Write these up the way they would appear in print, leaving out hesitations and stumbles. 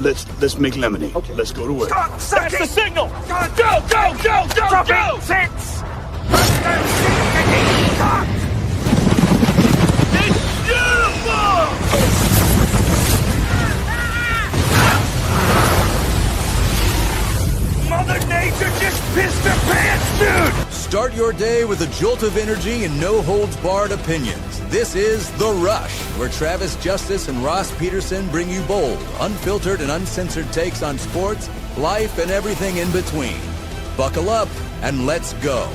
Let's make lemonade. Okay. Let's go to work. That's the signal. Go. Six. It's beautiful. Mother Nature just pissed her pants, dude! Start your day with a jolt of energy and no-holds-barred opinions. This is The Rush, where Travis Justice and Ross Peterson bring you bold, unfiltered, and uncensored takes on sports, life, and everything in between. Buckle up and let's go.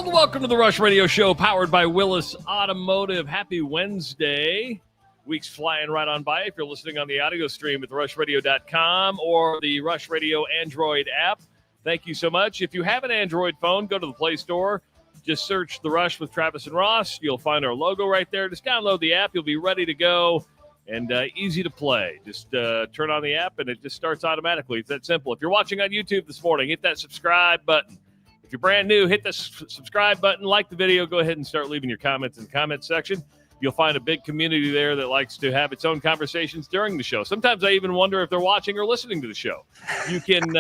Welcome to the Rush Radio Show, powered by Willis Automotive. Happy Wednesday. Week's flying right on by. If you're listening on the audio stream at therushradio.com or the Rush Radio Android app, thank you so much. If you have an Android phone, go to the Play Store. Just search The Rush with Travis and Ross. You'll find our logo right there. Just download the app. You'll be ready to go and easy to play. Just turn on the app, and it just starts automatically. It's that simple. If you're watching on YouTube this morning, hit that subscribe button. If you're brand new, hit the subscribe button, like the video, go ahead and start leaving your comments in the comment section. You'll find a big community there that likes to have its own conversations during the show. Sometimes I even wonder if they're watching or listening to the show. You can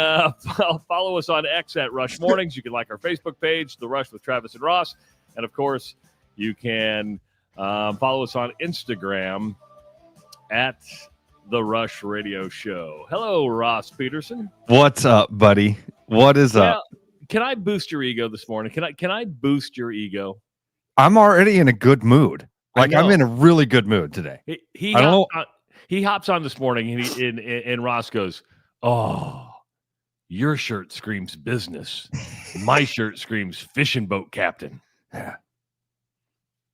follow us on X at Rush Mornings. You can like our Facebook page, The Rush with Travis and Ross. And, of course, you can follow us on Instagram at The Rush Radio Show. Hello, Ross Peterson. What's up, buddy? What is up? Can I boost your ego this morning? Can I boost your ego? I'm already in a good mood. Like, I'm in a really good mood today. He hops on this morning and Ross goes, "Oh, your shirt screams business. My shirt screams fishing boat captain."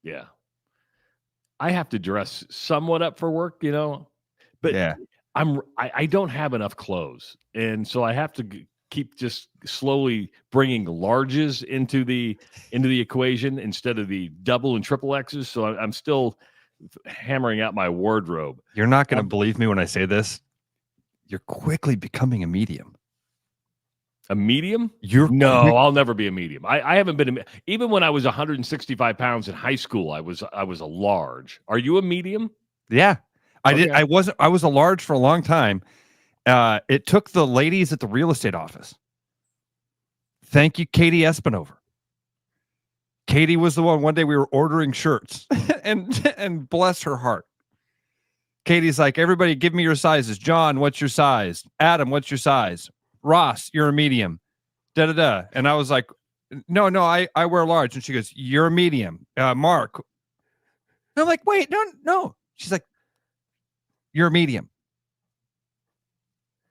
Yeah. I have to dress somewhat up for work, but yeah. I don't have enough clothes, and so I have to keep just slowly bringing larges into the equation instead of the double and triple X's. So I'm still hammering out my wardrobe. You're not going to believe me when I say this. You're quickly becoming a medium. A medium? I'll never be a medium. I haven't been even when I was 165 pounds in high school, I was a large. Are you a medium? Yeah. I was a large for a long time. It took the ladies at the real estate office. Thank you, Katie Espinover. Katie was the one day we were ordering shirts and bless her heart. Katie's like, everybody give me your sizes. John, what's your size? Adam, what's your size? Ross, you're a medium. Da-da-da. And I was like, no, I wear large. And she goes, you're a medium. Mark. And I'm like, wait, no. She's like, you're a medium.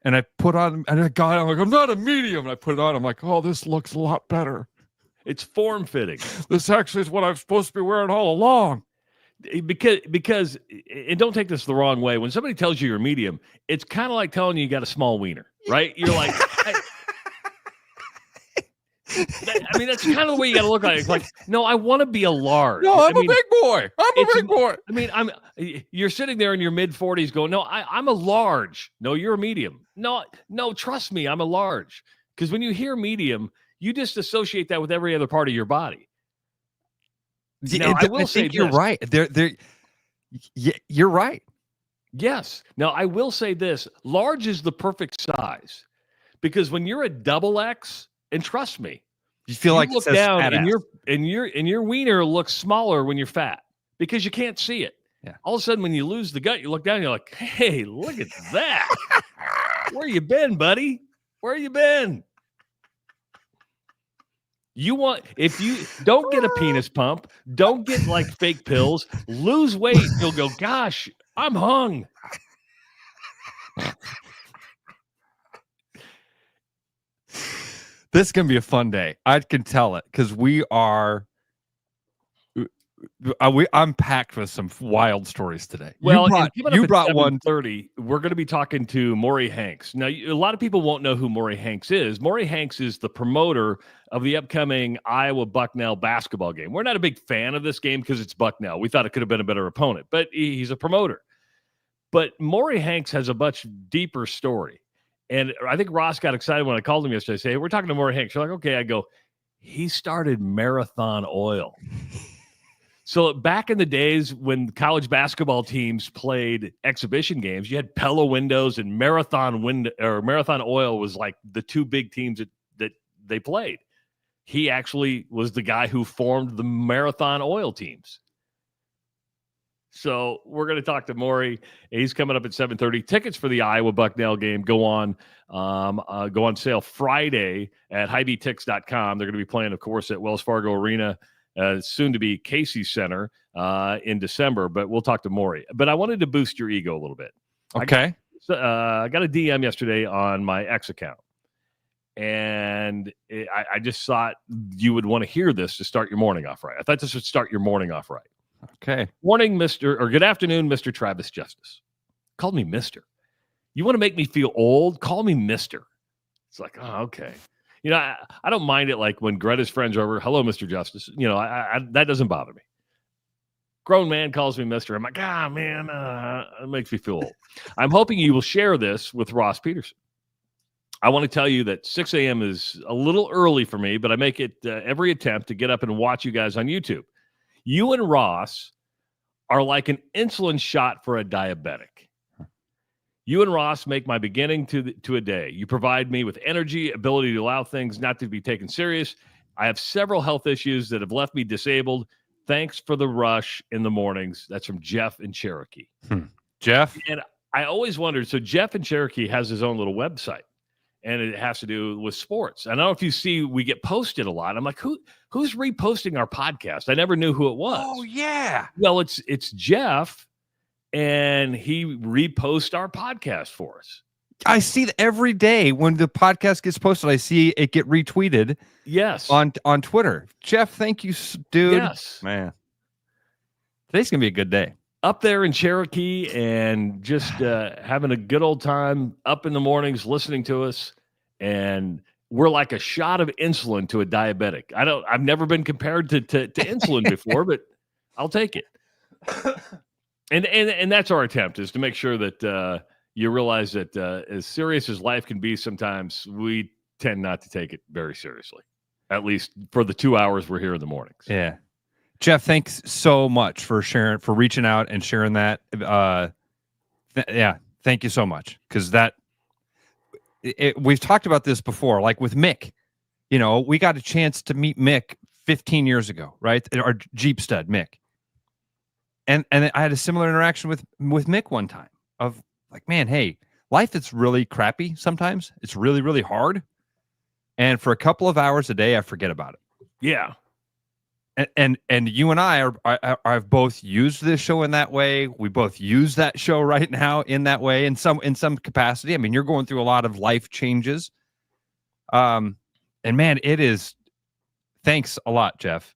And I put on, and I'm like, I'm not a medium. And I put it on. I'm like, oh, this looks a lot better. It's form-fitting. This actually is what I'm supposed to be wearing all along. Because, and don't take this the wrong way. When somebody tells you you're a medium, it's kind of like telling you got a small wiener, right? You're like, that's kind of the way you got to look at it. It's like, no, I want to be a large. No, I'm a big boy. I'm a big boy. You're sitting there in your mid-40s going, no, I'm a large. No, you're a medium. No, trust me, I'm a large. Because when you hear medium, you just associate that with every other part of your body. Now, I will say you're right. You're right. Yes. Now, I will say this. Large is the perfect size. Because when you're a double X, and trust me, you feel like look down and your wiener looks smaller when you're fat because you can't see it. Yeah. All of a sudden, when you lose the gut, you look down and you're like, hey, look at that. Where you been, buddy? Where you been? If you don't get a penis pump, don't get like fake pills, lose weight, you'll go, gosh, I'm hung. This is going to be a fun day. I can tell it because I'm packed with some wild stories today. Well, you brought one. 30. We're going to be talking to Mory Hanks. Now, a lot of people won't know who Mory Hanks is. Mory Hanks is the promoter of the upcoming Iowa Bucknell basketball game. We're not a big fan of this game because it's Bucknell. We thought it could have been a better opponent, but he's a promoter. But Mory Hanks has a much deeper story. And I think Ross got excited when I called him yesterday. I say, hey, we're talking to Mory Hanks. You're like, okay. I go, he started Marathon Oil. So back in the days when college basketball teams played exhibition games, you had Pella Windows and Marathon Oil was like the two big teams that they played. He actually was the guy who formed the Marathon Oil teams. So we're going to talk to Mory. He's coming up at 7:30. Tickets for the Iowa Bucknell game go on sale Friday at HighBTix.com. They're going to be playing, of course, at Wells Fargo Arena, soon to be Casey Center in December. But we'll talk to Mory. But I wanted to boost your ego a little bit. Okay. I got a DM yesterday on my X account. And I just thought you would want to hear this to start your morning off right. I thought this would start your morning off right. Okay. Morning, good afternoon, Mr. Travis Justice. Called me Mr. You want to make me feel old? Call me Mr. It's like, oh, okay. You know, I don't mind it like when Greta's friends are over. Hello, Mr. Justice. You know, that doesn't bother me. Grown man calls me Mr. I'm like, man, it makes me feel old. I'm hoping you will share this with Ross Peterson. I want to tell you that 6 a.m. is a little early for me, but I make it every attempt to get up and watch you guys on YouTube. You and Ross are like an insulin shot for a diabetic. You and Ross make my beginning to a day. You provide me with energy, ability to allow things not to be taken serious. I have several health issues that have left me disabled. Thanks for the rush in the mornings. That's from Jeff in Cherokee. Jeff? And I always wondered, so Jeff in Cherokee has his own little website. And it has to do with sports. And I don't know if you see, we get posted a lot. I'm like, who's reposting our podcast? I never knew who it was. Oh, yeah. Well, it's Jeff, and he reposts our podcast for us. I see that every day when the podcast gets posted, I see it get retweeted. Yes. On Twitter. Jeff, thank you, dude. Yes. Man. Today's going to be a good day. Up there in Cherokee and just having a good old time up in the mornings listening to us. And we're like a shot of insulin to a diabetic. I've never been compared to insulin before, but I'll take it. And that's our attempt, is to make sure that you realize that as serious as life can be, sometimes we tend not to take it very seriously, at least for the 2 hours we're here in the mornings. Yeah. Jeff, thanks so much for reaching out and sharing that. Thank you so much. Because we've talked about this before, like with Mick. You know, we got a chance to meet Mick 15 years ago, right? Our Jeep stud, Mick. And I had a similar interaction with Mick one time of like, man, hey, life is really crappy sometimes. It's really, really hard. And for a couple of hours a day, I forget about it. Yeah. And you and I have both used this show in that way. We both use that show right now in that way, in some capacity. I mean, you're going through a lot of life changes. And man, it is. Thanks a lot, Jeff.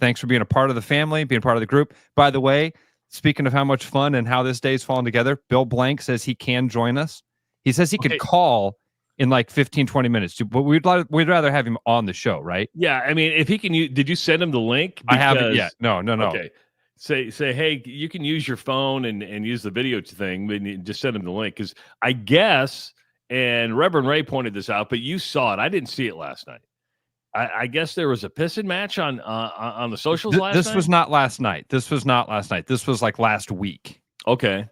Thanks for being a part of the family, being part of the group. By the way, speaking of how much fun and how this day's fallen together, Bill Blank says he can join us. He says he could call in like 15, 20 minutes. But we'd rather have him on the show, right? Yeah, I mean, if he can use, did you send him the link? I haven't yet. No. Okay. Say, hey, you can use your phone and use the video thing, but you just send him the link. Because I guess, and Reverend Ray pointed this out, but you saw it. I didn't see it last night. I guess there was a pissing match on the socials last night? This was not last night. This was not last night. This was like last week. Okay.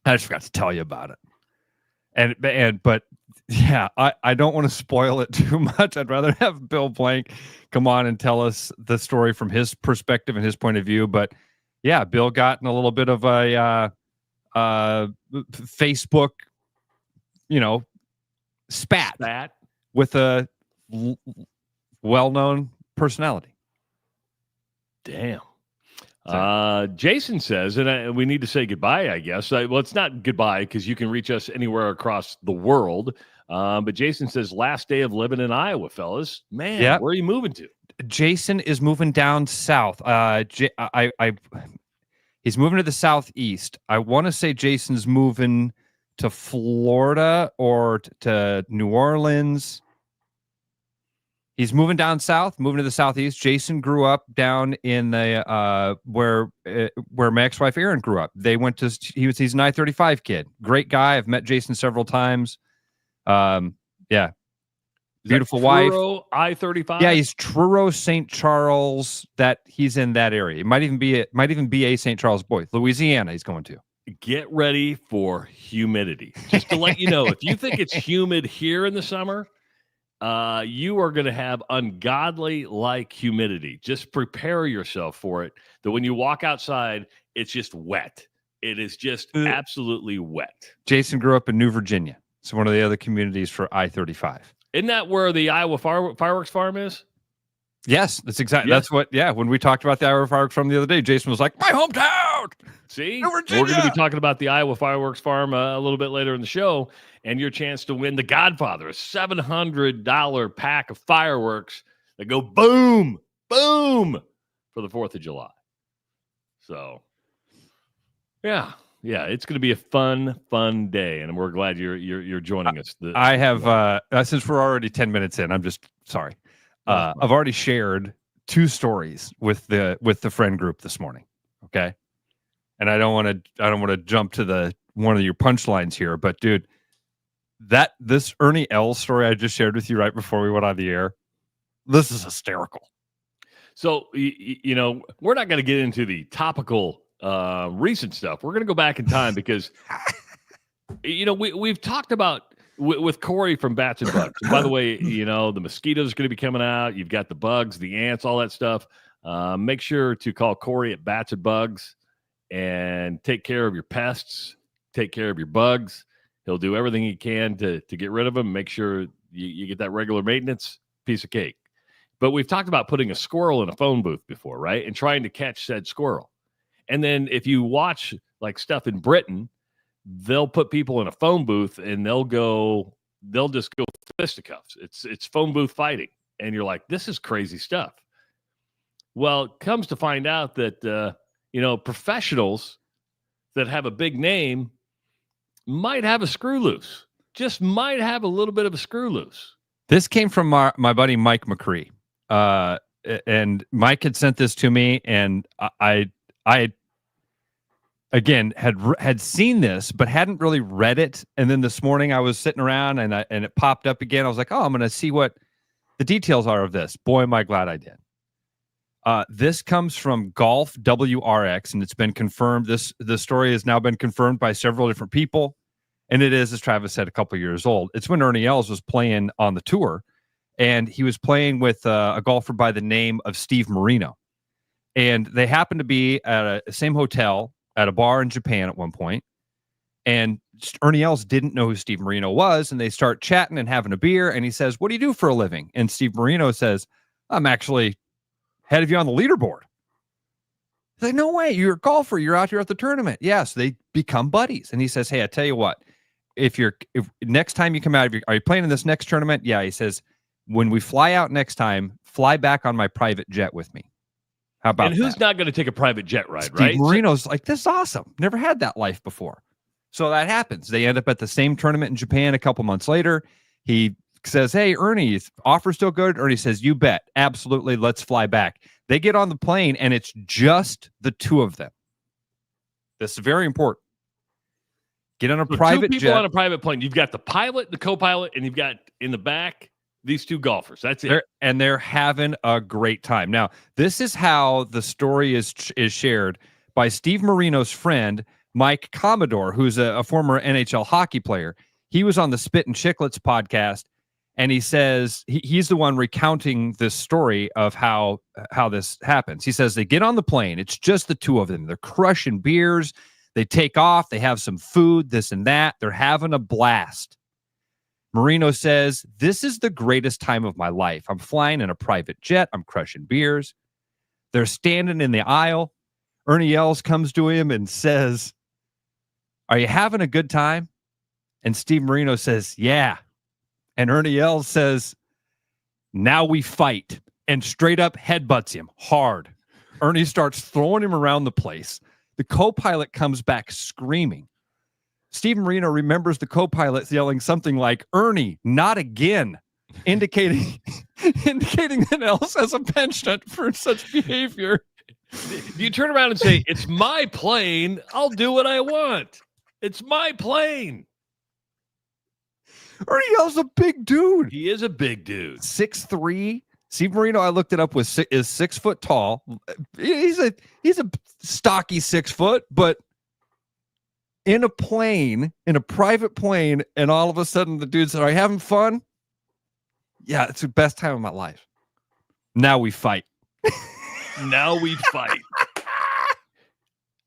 I just forgot to tell you about it. But yeah, I don't want to spoil it too much. I'd rather have Bill Blank come on and tell us the story from his perspective and his point of view. But yeah, Bill got in a little bit of a Facebook, spat with a well-known personality. Damn. Jason says, and we need to say goodbye, I guess. Well, it's not goodbye because you can reach us anywhere across the world. But Jason says, last day of living in Iowa, fellas. Man, yep. Where are you moving to? Jason is moving down south. He's moving to the southeast. I want to say Jason's moving to Florida or to New Orleans. He's moving down south, moving to the southeast. Jason grew up down in the where my ex-wife Erin grew up. He's an I-35 kid. Great guy. I've met Jason several times. Yeah. Beautiful wife. I-35? Yeah, he's Truro, St. Charles. He's in that area. It might even be a St. Charles boy. Louisiana he's going to. Get ready for humidity. Just to let you know, if you think it's humid here in the summer, you are going to have ungodly like humidity. Just prepare yourself for it. That when you walk outside, it's just wet. It is just absolutely wet. Jason grew up in New Virginia. It's one of the other communities for I-35. Isn't that where the Iowa fireworks farm is? Yes, that's exactly. Yes. That's what. Yeah, when we talked about the Iowa fireworks farm the other day, Jason was like, "My hometown." See, we're going to be talking about the Iowa fireworks farm a little bit later in the show, and your chance to win the Godfather, a $700 pack of fireworks that go boom, boom for the 4th of July. So, yeah, it's going to be a fun day, and we're glad you're joining us. I have since we're already 10 minutes in. I'm just sorry. I've already shared 2 stories with the friend group this morning. Okay. And I don't want to jump to one of your punchlines here, but dude, this Ernie Els story I just shared with you right before we went on the air, this is hysterical. So, we're not going to get into the topical recent stuff. We're going to go back in time because, we've talked about with Corey from Bats and Bugs. And by the way, the mosquitoes are going to be coming out. You've got the bugs, the ants, all that stuff. Make sure to call Corey at Bats and Bugs and take care of your pests, take care of your bugs. He'll do everything he can to get rid of them. Make sure you get that regular maintenance, piece of cake. But we've talked about putting a squirrel in a phone booth before, right? And trying to catch said squirrel. And then if you watch like stuff in Britain, they'll put people in a phone booth and they'll just go fisticuffs. It's phone booth fighting. And you're like, this is crazy stuff. Well, it comes to find out that, professionals that have a big name might have a screw loose, just might have a little bit of a screw loose. This came from my buddy, Mike McCree. And Mike had sent this to me, and I again had seen this, but hadn't really read it. And then this morning I was sitting around and it popped up again. I was like, oh, I'm going to see what the details are of this. Boy, am I glad I did. This comes from Golf WRX, and it's been confirmed. The story has now been confirmed by several different people, and it is, as Travis said, a couple years old. It's when Ernie Els was playing on the tour, and he was playing with a golfer by the name of Steve Marino, and they happened to be at the same hotel at a bar in Japan at one point, and Ernie Els didn't know who Steve Marino was, and they start chatting and having a beer, and he says, "What do you do for a living?" And Steve Marino says, "I'm actually head of you on the leaderboard." He's like, "No way, you're a golfer, you're out here at the tournament." Yes, they become buddies. And he says, "Hey, I tell you what, if next time you come out, are you playing in this next tournament?" "Yeah." He says, "When we fly out next time, fly back on my private jet with me." How about that? And who's not going to take a private jet ride, Steve right? Marino's like, "This is awesome. Never had that life before." So that happens. They end up at the same tournament in Japan a couple months later. He says, "Hey, Ernie, is offer still good?" Ernie says, "You bet. Absolutely. Let's fly back." They get on the plane, and it's just the two of them. This is very important. Get on a private jet. 2 people on a private plane. You've got the pilot, the co-pilot, and you've got in the back these 2 golfers. That's it. They're having a great time. Now, this is how the story is shared by Steve Marino's friend, Mike Commodore, who's a former NHL hockey player. He was on the Spit and Chicklets podcast, and he says he's the one recounting this story of how this happens. He says they get on the plane. It's just the 2 of them. They're crushing beers. They take off. They have some food, this and that. They're having a blast. Marino says, "This is the greatest time of my life. I'm flying in a private jet. I'm crushing beers." They're standing in the aisle. Ernie Els comes to him and says, "Are you having a good time?" And Steve Marino says, "Yeah." And Ernie Els says, "Now we fight," and straight up headbutts him hard. Ernie starts throwing him around the place. The co-pilot comes back screaming. Steve Marino remembers the co-pilot yelling something like, "Ernie, not again." indicating that Els has a penchant for such behavior. Do you turn around and say, "It's my plane. I'll do what I want. It's my plane." Ernie Els a big dude. He is a big dude. 6'3". Steve Marino, I looked it up, is 6 foot tall. He's a stocky 6 foot, but in a plane, in a private plane, and all of a sudden the dude said, "Are you having fun?" Yeah, it's the best time of my life. Now we fight. Now we fight.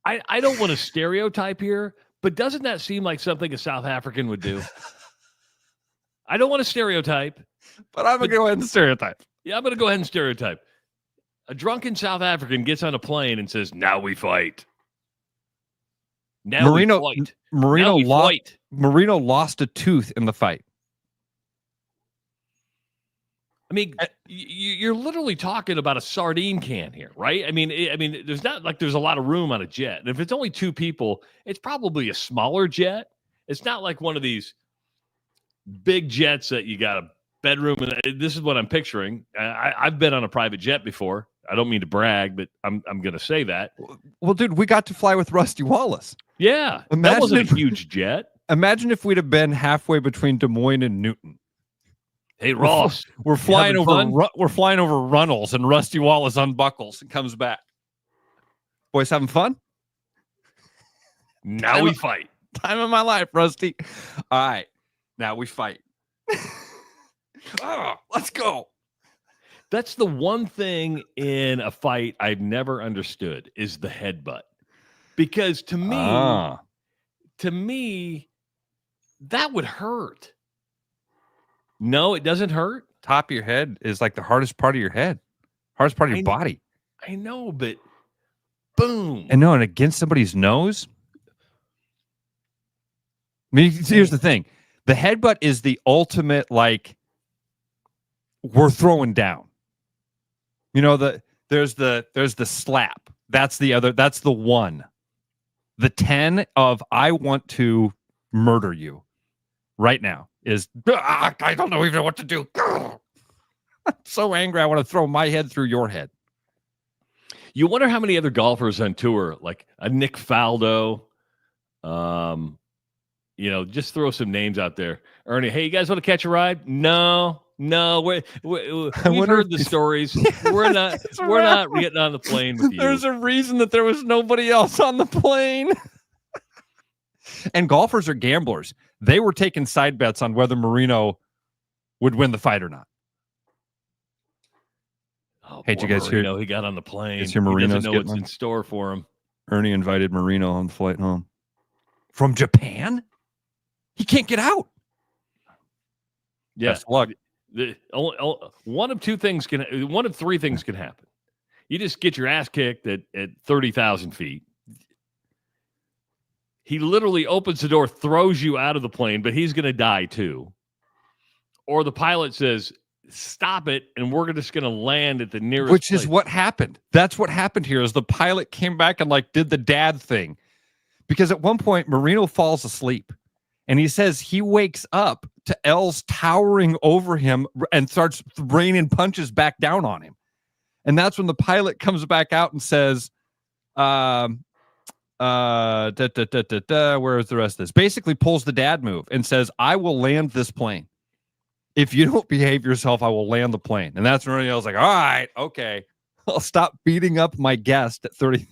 I don't want to stereotype here, but doesn't that seem like something a South African would do? I don't want to stereotype. But I'm going to go ahead and stereotype. Yeah, I'm going to go ahead and stereotype. A drunken South African gets on a plane and says, "Now we fight. Now we fight." Marino lost a tooth in the fight. I mean, you're literally talking about a sardine can here, right? I mean, there's not like there's a lot of room on a jet. And if it's only 2 people, it's probably a smaller jet. It's not like one of these big jets that you got a bedroom. And this is what I'm picturing. I've been on a private jet before. I don't mean to brag, but I'm going to say that. Well, dude, we got to fly with Rusty Wallace. Yeah, that wasn't a huge jet. Imagine if we'd have been halfway between Des Moines and Newton. Hey, Ross, we're flying over Runnels, and Rusty Wallace unbuckles and comes back. Boys having fun? Now we fight. Time of my life, Rusty. All right, now we fight. Oh, let's go. That's the one thing in a fight I've never understood is the headbutt. Because to me, that would hurt. No, it doesn't hurt. Top of your head is like the hardest part of your head. Hardest part of your body. I know, but boom. And against somebody's nose. I mean, here's the thing. The headbutt is the ultimate, like, we're throwing down. You know, there's the slap. That's the one. The 10 of I want to murder you right now is I don't know even what to do. I'm so angry I want to throw my head through your head. You wonder how many other golfers on tour, like a Nick Faldo, just throw some names out there. Ernie, hey, you guys want to catch a ride? No, we've heard the stories. We're not getting on the plane with you. There's a reason that there was nobody else on the plane. And golfers are gamblers. They were taking side bets on whether Marino would win the fight or not. Oh, hey, did you guys Marino, hear? He got on the plane. He doesn't know what's in store for him. Ernie invited Marino on the flight home from Japan. He can't get out. Yes, yeah. One of 3 things can happen. You just get your ass kicked at 30,000 feet. He literally opens the door, throws you out of the plane, but he's going to die too. Or the pilot says, "Stop it," and we're just going to land at the nearest Which place. is what happened. That's what happened here is the pilot came back and did the dad thing. Because at one point, Marino falls asleep. And he says he wakes up to Els towering over him and starts raining punches back down on him. And that's when the pilot comes back out and says, where is the rest of this? Basically pulls the dad move and says, "I will land this plane. If you don't behave yourself, I will land the plane." And that's when Ernie Els like, "All right, okay. I'll stop beating up my guest at 30,000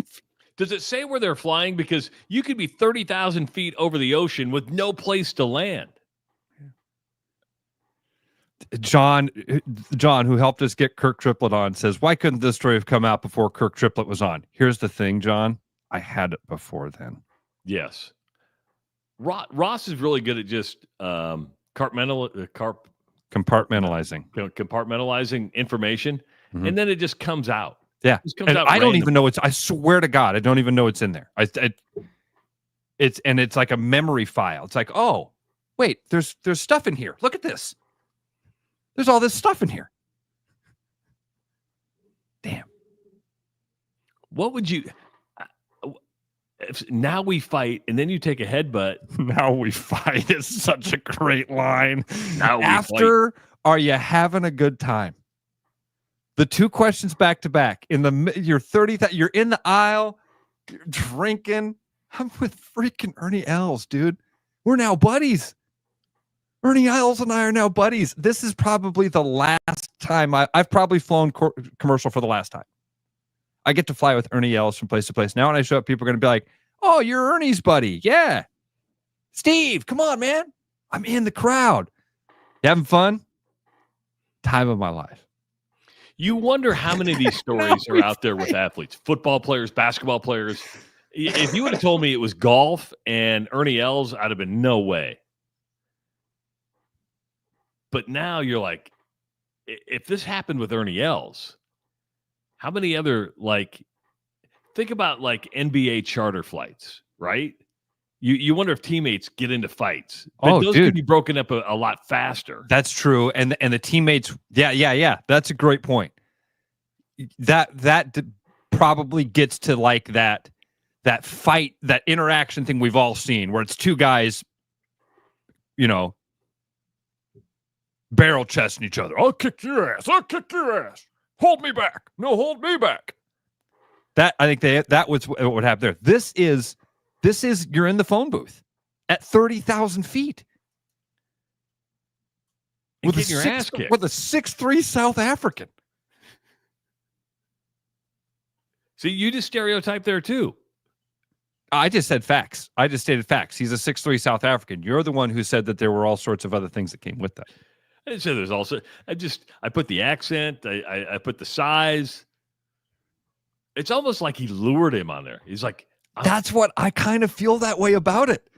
feet." Does it say where they're flying? Because you could be 30,000 feet over the ocean with no place to land. John, who helped us get Kirk Triplett on, says, "Why couldn't this story have come out before Kirk Triplett was on?" Here's the thing, John. I had it before then. Yes. Ross is really good at just compartmentalizing information, and then it just comes out. Yeah, and I don't even know it's. I swear to God, I don't even know it's in there. It's like a memory file. It's like, oh, wait, there's stuff in here. Look at this. There's all this stuff in here. Damn. What would you? Now we fight, and then you take a headbutt. Now we fight is such a great line. Now we after fight. are you having a good time? The two questions back to back. You're 30, you're in the aisle, you're drinking. I'm with freaking Ernie Els, dude. We're now buddies. Ernie Els and I are now buddies. This is probably the last time I've probably flown commercial for the last time. I get to fly with Ernie Els from place to place. Now when I show up, people are going to be like, oh, you're Ernie's buddy. Yeah. Steve, come on, man. I'm in the crowd. You having fun? Time of my life. You wonder how many of these stories are out there with athletes, football players, basketball players. If you would have told me it was golf and Ernie Els, I'd have been no way. But now you're like, if this happened with Ernie Els, how many other, think about NBA charter flights, right? You wonder if teammates get into fights. But those could be broken up a lot faster. That's true. And the teammates, yeah. That's a great point. That probably gets to that fight, that interaction thing we've all seen where it's two guys, barrel chesting each other. I'll kick your ass. I'll kick your ass. Hold me back. No, hold me back. That I think that was what would happen there. This is you're in the phone booth at 30,000 feet with your ass kicked with a 6'3" South African. See, you just stereotyped there too. I just said facts. I just stated facts. He's a 6'3" South African. You're the one who said that there were all sorts of other things that came with that. I didn't say there's also. I put the accent. I put the size. It's almost like he lured him on there. He's like, that's what I kind of feel that way about it.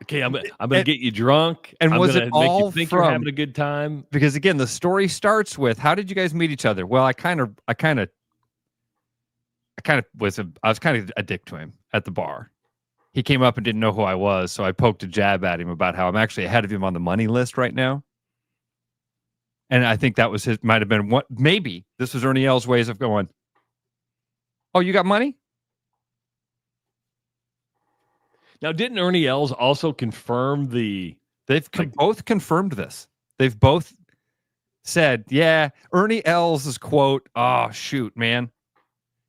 Okay, I'm gonna get you drunk, and was it all make you think you're having a good time? Because again, the story starts with, how did you guys meet each other? Well, I was kind of a dick to him at the bar. He came up and didn't know who I was, so I poked a jab at him about how I'm actually ahead of him on the money list right now. And I think that was might have been what, maybe this was Ernie Els' ways of going, oh, you got money? Now, didn't Ernie Els also confirm They've both confirmed this. They've both said, yeah, Ernie Els' quote, oh, shoot, man.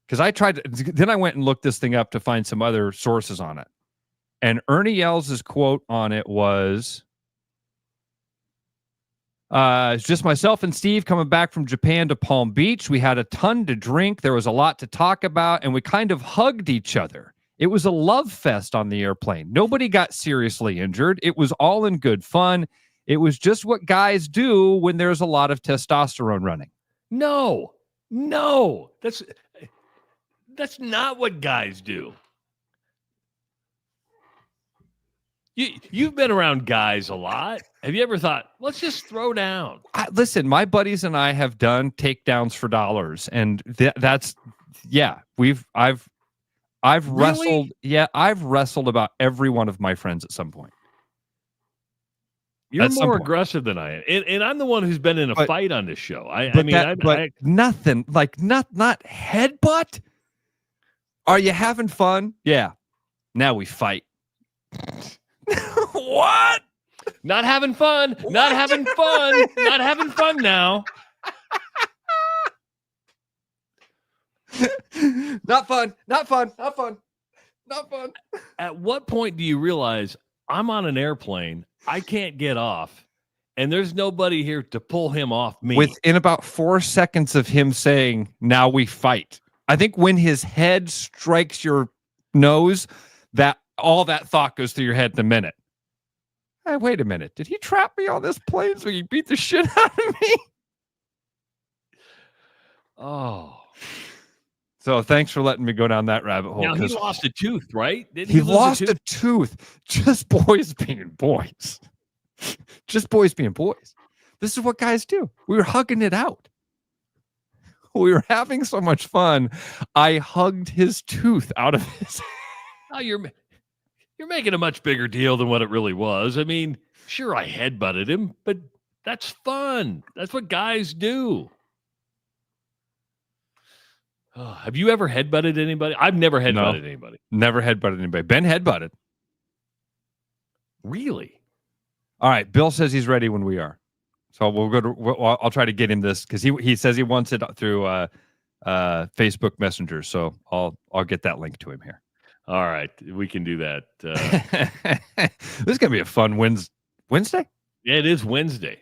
Because then I went and looked this thing up to find some other sources on it. And Ernie Els' quote on it was, it's just myself and Steve coming back from Japan to Palm Beach. We had a ton to drink. There was a lot to talk about, and we kind of hugged each other. It was a love fest on the airplane. Nobody got seriously injured. It was all in good fun. It was just what guys do when there's a lot of testosterone running. No, that's not what guys do. You've been around guys a lot. Have you ever thought, let's just throw down? Listen, my buddies and I have done takedowns for dollars, and I've wrestled. Yeah, I've wrestled about every one of my friends at some point. You're more aggressive than I am, and I'm the one who's been in a fight on this show. Nothing like not headbutt. Are you having fun? Yeah. Now we fight. What? Not having fun. What? Not having fun. Not having fun now. Not fun. Not fun. Not fun. Not fun. At what point do you realize I'm on an airplane, I can't get off, and there's nobody here to pull him off me? Within about 4 seconds of him saying, now we fight. I think when his head strikes your nose, that all that thought goes through your head in a minute. Hey, wait a minute. Did he trap me on this plane so he beat the shit out of me? Oh. So thanks for letting me go down that rabbit hole. Now, he lost a tooth, right? Didn't he lost a tooth. Just boys being boys. Just boys being boys. This is what guys do. We were hugging it out. We were having so much fun. I hugged his tooth out of his head. Oh, you're making a much bigger deal than what it really was. I mean, sure, I headbutted him, but that's fun. That's what guys do. Oh, have you ever headbutted anybody? I've never headbutted anybody. Never headbutted anybody. Ben headbutted. Really? All right. Bill says he's ready when we are. So we'll go to. I'll try to get him this because he says he wants it through Facebook Messenger. So I'll get that link to him here. All right, we can do that. This is gonna be a fun Wednesday. Yeah, it is Wednesday.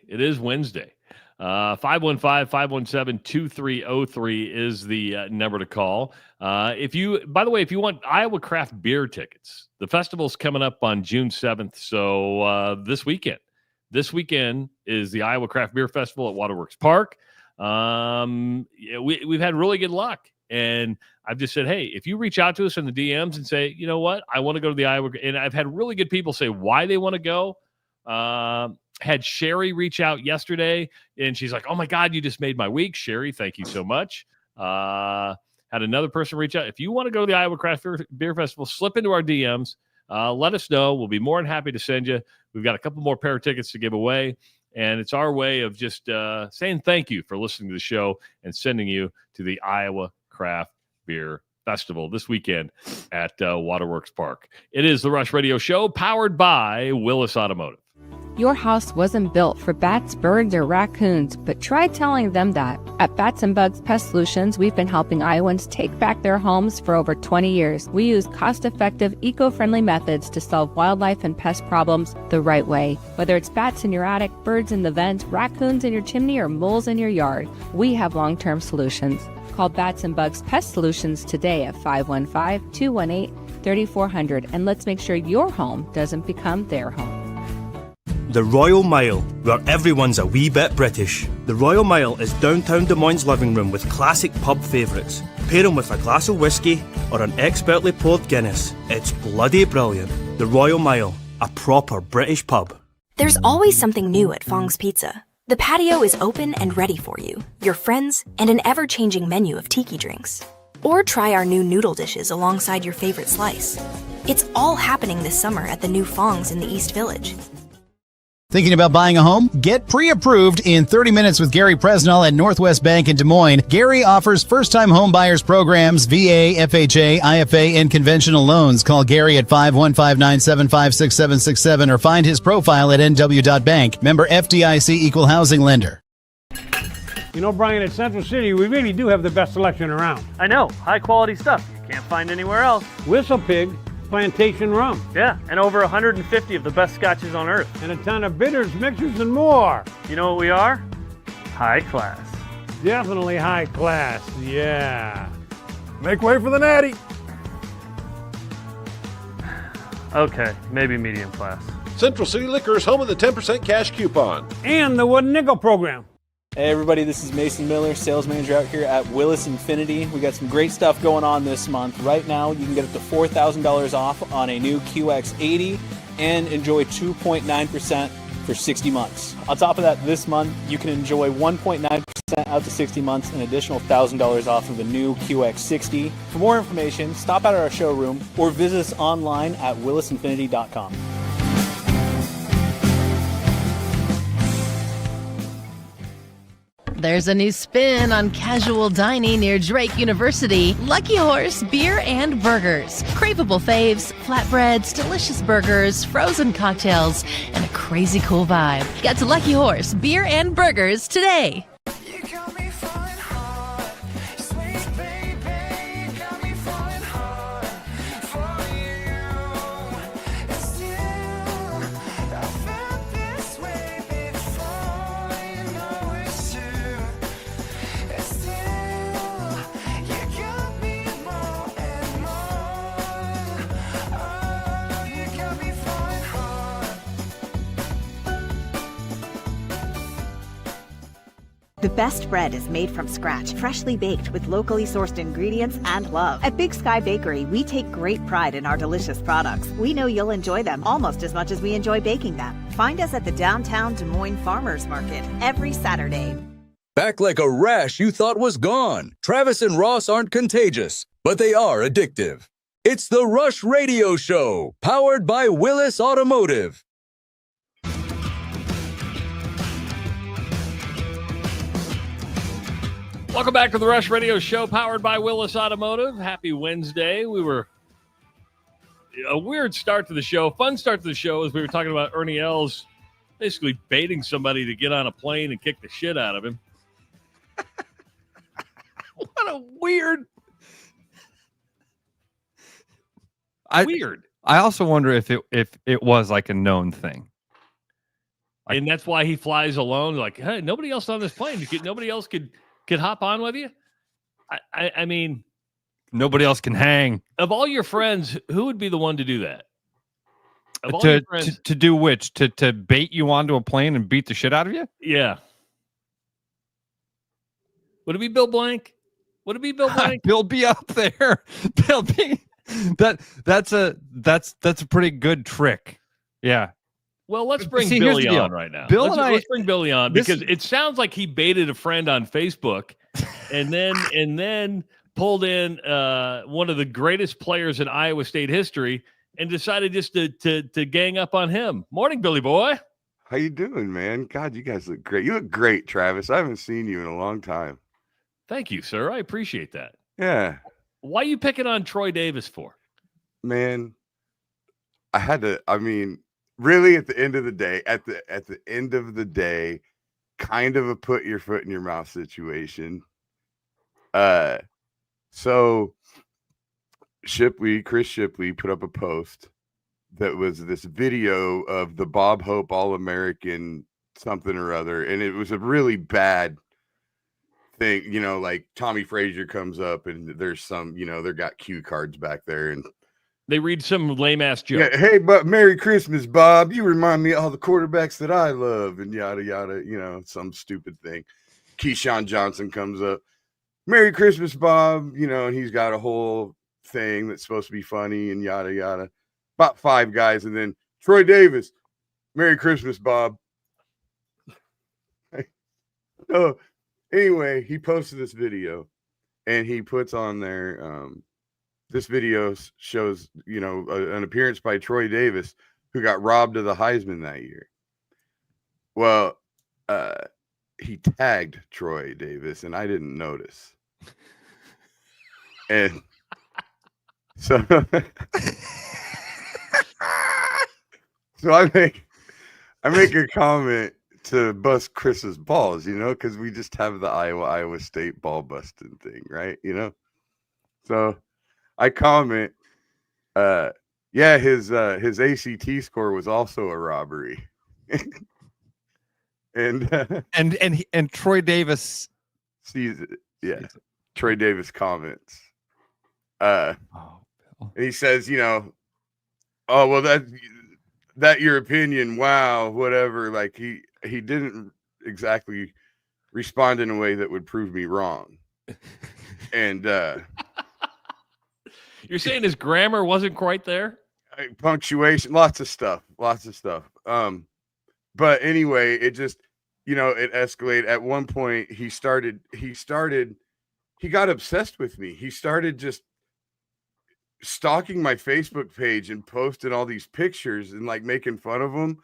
515-517-2303 is the number to call. If you want Iowa craft beer tickets, the festival's coming up on June 7th. So this weekend is the Iowa Craft Beer Festival at Waterworks Park. We've had really good luck. And I've just said, hey, if you reach out to us in the DMs and say, you know what, I want to go to the Iowa, and I've had really good people say why they want to go. Had Sherry reach out yesterday, and she's like, oh my God, you just made my week. Sherry, thank you so much. Had another person reach out. If you want to go to the Iowa Craft Beer Festival, slip into our DMs. Let us know. We'll be more than happy to send you. We've got a couple more pair of tickets to give away. And it's our way of just saying thank you for listening to the show and sending you to the Iowa Craft Beer Festival this weekend at Waterworks Park. It is the Rush Radio Show powered by Willis Automotive. Your house wasn't built for bats, birds, or raccoons, but try telling them that. At Bats and Bugs Pest Solutions, we've been helping Iowans take back their homes for over 20 years. We use cost-effective, eco-friendly methods to solve wildlife and pest problems the right way. Whether it's bats in your attic, birds in the vent, raccoons in your chimney, or moles in your yard, we have long-term solutions. Call Bats and Bugs Pest Solutions today at 515-218-3400, and let's make sure your home doesn't become their home. The Royal Mile, where everyone's a wee bit British. The Royal Mile is downtown Des Moines' living room with classic pub favourites. Pair them with a glass of whiskey or an expertly poured Guinness. It's bloody brilliant. The Royal Mile, a proper British pub. There's always something new at Fong's Pizza. The patio is open and ready for you, your friends, and an ever-changing menu of tiki drinks. Or try our new noodle dishes alongside your favorite slice. It's all happening this summer at the new Fong's in the East Village. Thinking about buying a home? Get pre-approved in 30 minutes with Gary Presnell at Northwest Bank in Des Moines. Gary offers first-time home buyers programs, VA, FHA, IFA, and conventional loans. Call Gary at 515-975-6767 or find his profile at nw.bank. Member FDIC Equal Housing Lender. You know, Brian, at Central City, we really do have the best selection around. I know. High-quality stuff you can't find anywhere else. Whistle Pig Plantation Rum. Yeah, and over 150 of the best scotches on earth. And a ton of bitters, mixers, and more. You know what we are? High class. Definitely high class, yeah. Make way for the natty. Okay, maybe medium class. Central City Liquor is home of the 10% cash coupon. And the Wooden Nickel program. Hey everybody, this is Mason Miller, sales manager out here at Willis Infinity. We got some great stuff going on this month. Right now, you can get up to $4,000 off on a new QX80 and enjoy 2.9% for 60 months. On top of that, this month, you can enjoy 1.9% out to 60 months, an additional $1,000 off of the new QX60. For more information, stop out at our showroom or visit us online at willisinfinity.com. There's a new spin on casual dining near Drake University. Lucky Horse Beer and Burgers. Craveable faves, flatbreads, delicious burgers, frozen cocktails, and a crazy cool vibe. Get to Lucky Horse Beer and Burgers today. The best bread is made from scratch, freshly baked with locally sourced ingredients and love. At Big Sky Bakery, we take great pride in our delicious products. We know you'll enjoy them almost as much as we enjoy baking them. Find us at the downtown Des Moines Farmers Market every Saturday. Back like a rash you thought was gone. Travis and Ross aren't contagious, but they are addictive. It's the Rush Radio Show, powered by Willis Automotive. Welcome back to the Rush Radio Show, powered by Willis Automotive. Happy Wednesday. We were a weird start to the show, fun start to the show as we were talking about Ernie Els Basically baiting somebody to get on a plane and kick the shit out of him. What a weird. Weird. I also wonder if it was like a known thing. And that's why he flies alone. Like, hey, nobody else on this plane. Nobody else could hop on with you. I mean, nobody else can hang. Of all your friends, who would be the one to do that? Of all To, your friends, to do which? To bait you onto a plane and beat the shit out of you? Yeah. Would it be Bill Blank? Would it be Bill Blank? Bill be up there. Bill be that's a pretty good trick. Yeah. Well, let's bring See, Billy on right now. Let's bring Billy on because it sounds like he baited a friend on Facebook and then pulled in one of the greatest players in Iowa State history and decided just to gang up on him. Morning, Billy boy. How you doing, man? God, you guys look great. You look great, Travis. I haven't seen you in a long time. Thank you, sir. I appreciate that. Yeah. Why are you picking on Troy Davis for? Man, I had to, I mean, really at the end of the day, kind of a put your foot in your mouth situation. So Chris Shipley put up a post that was this video of the Bob Hope All-American something or other, and it was a really bad thing, you know, like Tommy Frazier comes up and there's some, you know, they got cue cards back there and they read some lame-ass joke. Yeah, hey, but Merry Christmas, Bob. You remind me of all the quarterbacks that I love and yada, yada, you know, some stupid thing. Keyshawn Johnson comes up. Merry Christmas, Bob. You know, and he's got a whole thing that's supposed to be funny and yada, yada. About 5 guys. And then Troy Davis. Merry Christmas, Bob. So anyway, he posted this video and he puts on there, this video shows, you know, an appearance by Troy Davis, who got robbed of the Heisman that year. Well, he tagged Troy Davis, and I didn't notice. And so, I make a comment to bust Chris's balls, you know, because we just have the Iowa State ball busting thing, right? You know, so I comment, yeah, his ACT score was also a robbery, and Troy Davis sees it. Yeah, Troy Davis comments, and he says, you know, oh well, that your opinion, wow, whatever. Like he didn't exactly respond in a way that would prove me wrong, and. You're saying his grammar wasn't quite there? Punctuation, lots of stuff. But anyway, it just, you know, it escalated. At one point, he got obsessed with me. He started just stalking my Facebook page and posting all these pictures and like making fun of them.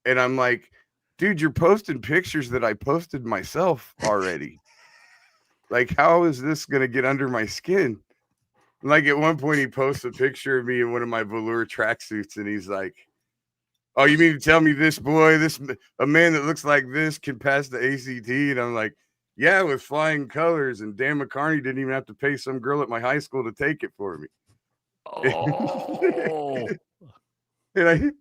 And I'm like, dude, you're posting pictures that I posted myself already. Like, how is this going to get under my skin? Like at one point he posts a picture of me in one of my velour tracksuits and he's like, oh, you mean to tell me a man that looks like this can pass the ACT? And I'm like, yeah, with flying colors. And Dan McCarney didn't even have to pay some girl at my high school to take it for me. Oh. And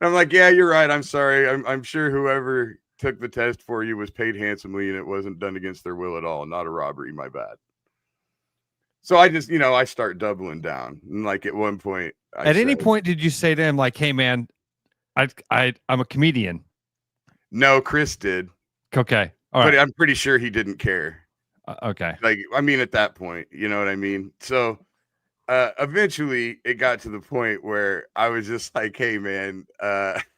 I'm like, yeah, you're right. I'm sorry. I'm sure whoever took the test for you was paid handsomely and it wasn't done against their will at all. Not a robbery. My bad. So I just, you know, I start doubling down. And like at one point, any point did you say to him, like, hey man, I'm a comedian? No, Chris did. Okay. All right. But I'm pretty sure he didn't care. Okay. Like, I mean, at that point, you know what I mean? So eventually it got to the point where I was just like, hey man, I'm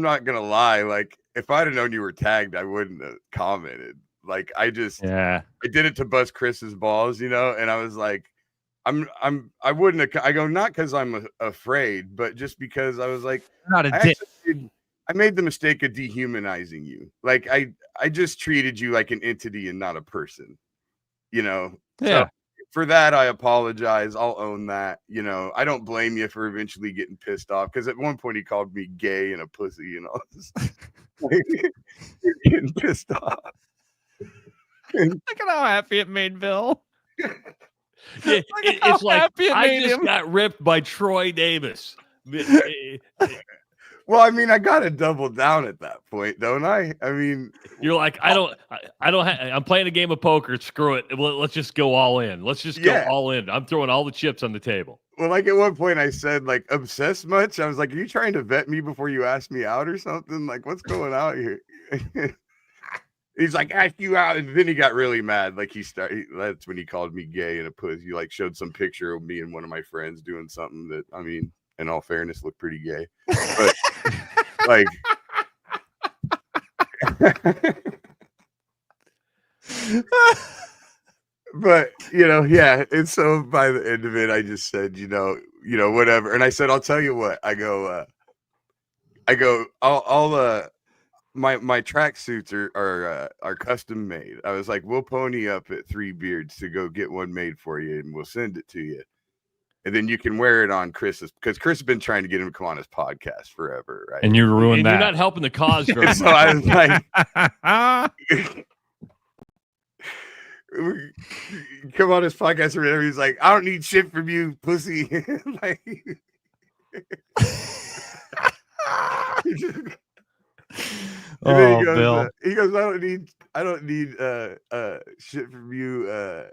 not going to lie. Like if I'd have known you were tagged, I wouldn't have commented. Like I did it to bust Chris's balls, you know, and I was like, I wouldn't have. I go not because I'm afraid, but just because I was like, not a dick. I made the mistake of dehumanizing you. Like I just treated you like an entity and not a person, you know. Yeah. So for that, I apologize. I'll own that. You know, I don't blame you for eventually getting pissed off, because at one point he called me gay and a pussy and all this. You're getting pissed off. Look at how happy it made Bill. It's like I just got ripped by Troy Davis. Well, I mean, I got to double down at that point, don't I? I mean, you're like, I'm playing a game of poker. Screw it. Let's just go all in. Let's just go all in. I'm throwing all the chips on the table. Well, like at one point I said, like, obsessed much? I was like, are you trying to vet me before you ask me out or something? Like, what's going on here? He's like, ask you out. And then he got really mad. Like that's when he called me gay and a pussy. He like showed some picture of me and one of my friends doing something that, I mean, in all fairness, looked pretty gay. But like, but yeah. And so by the end of it, I just said, whatever. And I said, I'll tell you what. I go, I'll my track suits are custom made. I was like, we'll pony up at 3 Beards to go get one made for you, and we'll send it to you. And then you can wear it on Chris's, because Chris has been trying to get him to come on his podcast forever, right? And you ruined that. You're not helping the cause very much. So I was like, come on his podcast or whatever. He's like, I don't need shit from you, pussy. Like, Bill. He goes, I don't need shit from you.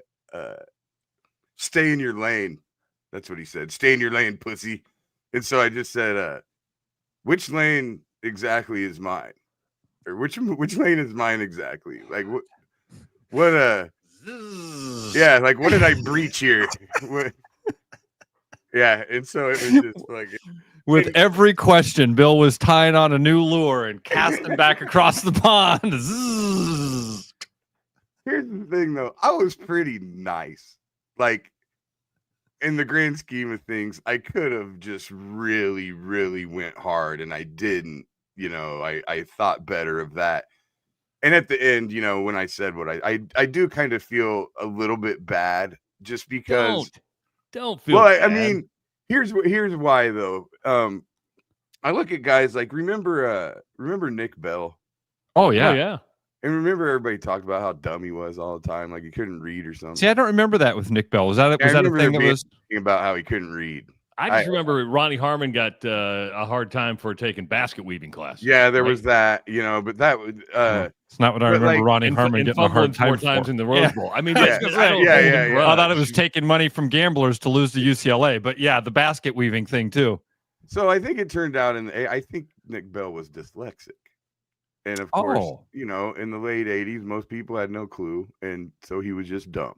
Stay in your lane. That's what he said. Stay in your lane, pussy. And so I just said, which lane exactly is mine? Or which lane is mine exactly? Like what yeah, like what did I breach here? Yeah, and so it was just like with every question, Bill was tying on a new lure and casting back across the pond. Here's the thing, though. I was pretty nice. Like, in the grand scheme of things, I could have just really, really went hard, and I didn't. I thought better of that. And at the end, when I said what I do kind of feel a little bit bad, just because. Don't feel bad. I mean, here's why though. I look at guys like remember Nick Bell. Oh yeah. And remember everybody talked about how dumb he was all the time, like he couldn't read or something. See, I don't remember that with Nick Bell. Was that a thing that was about how he couldn't read? I just remember Ronnie Harmon got a hard time for taking basket weaving class. Yeah, there was that, but that would it's not what I remember. Ronnie Harmon getting a hard time 4 times in the Rose Bowl. I mean, yeah. I thought it was taking money from gamblers to lose to UCLA, but yeah, the basket weaving thing too. So I think it turned out, I think Nick Bell was dyslexic. And of course, in the late 80s, most people had no clue. And so he was just dumb.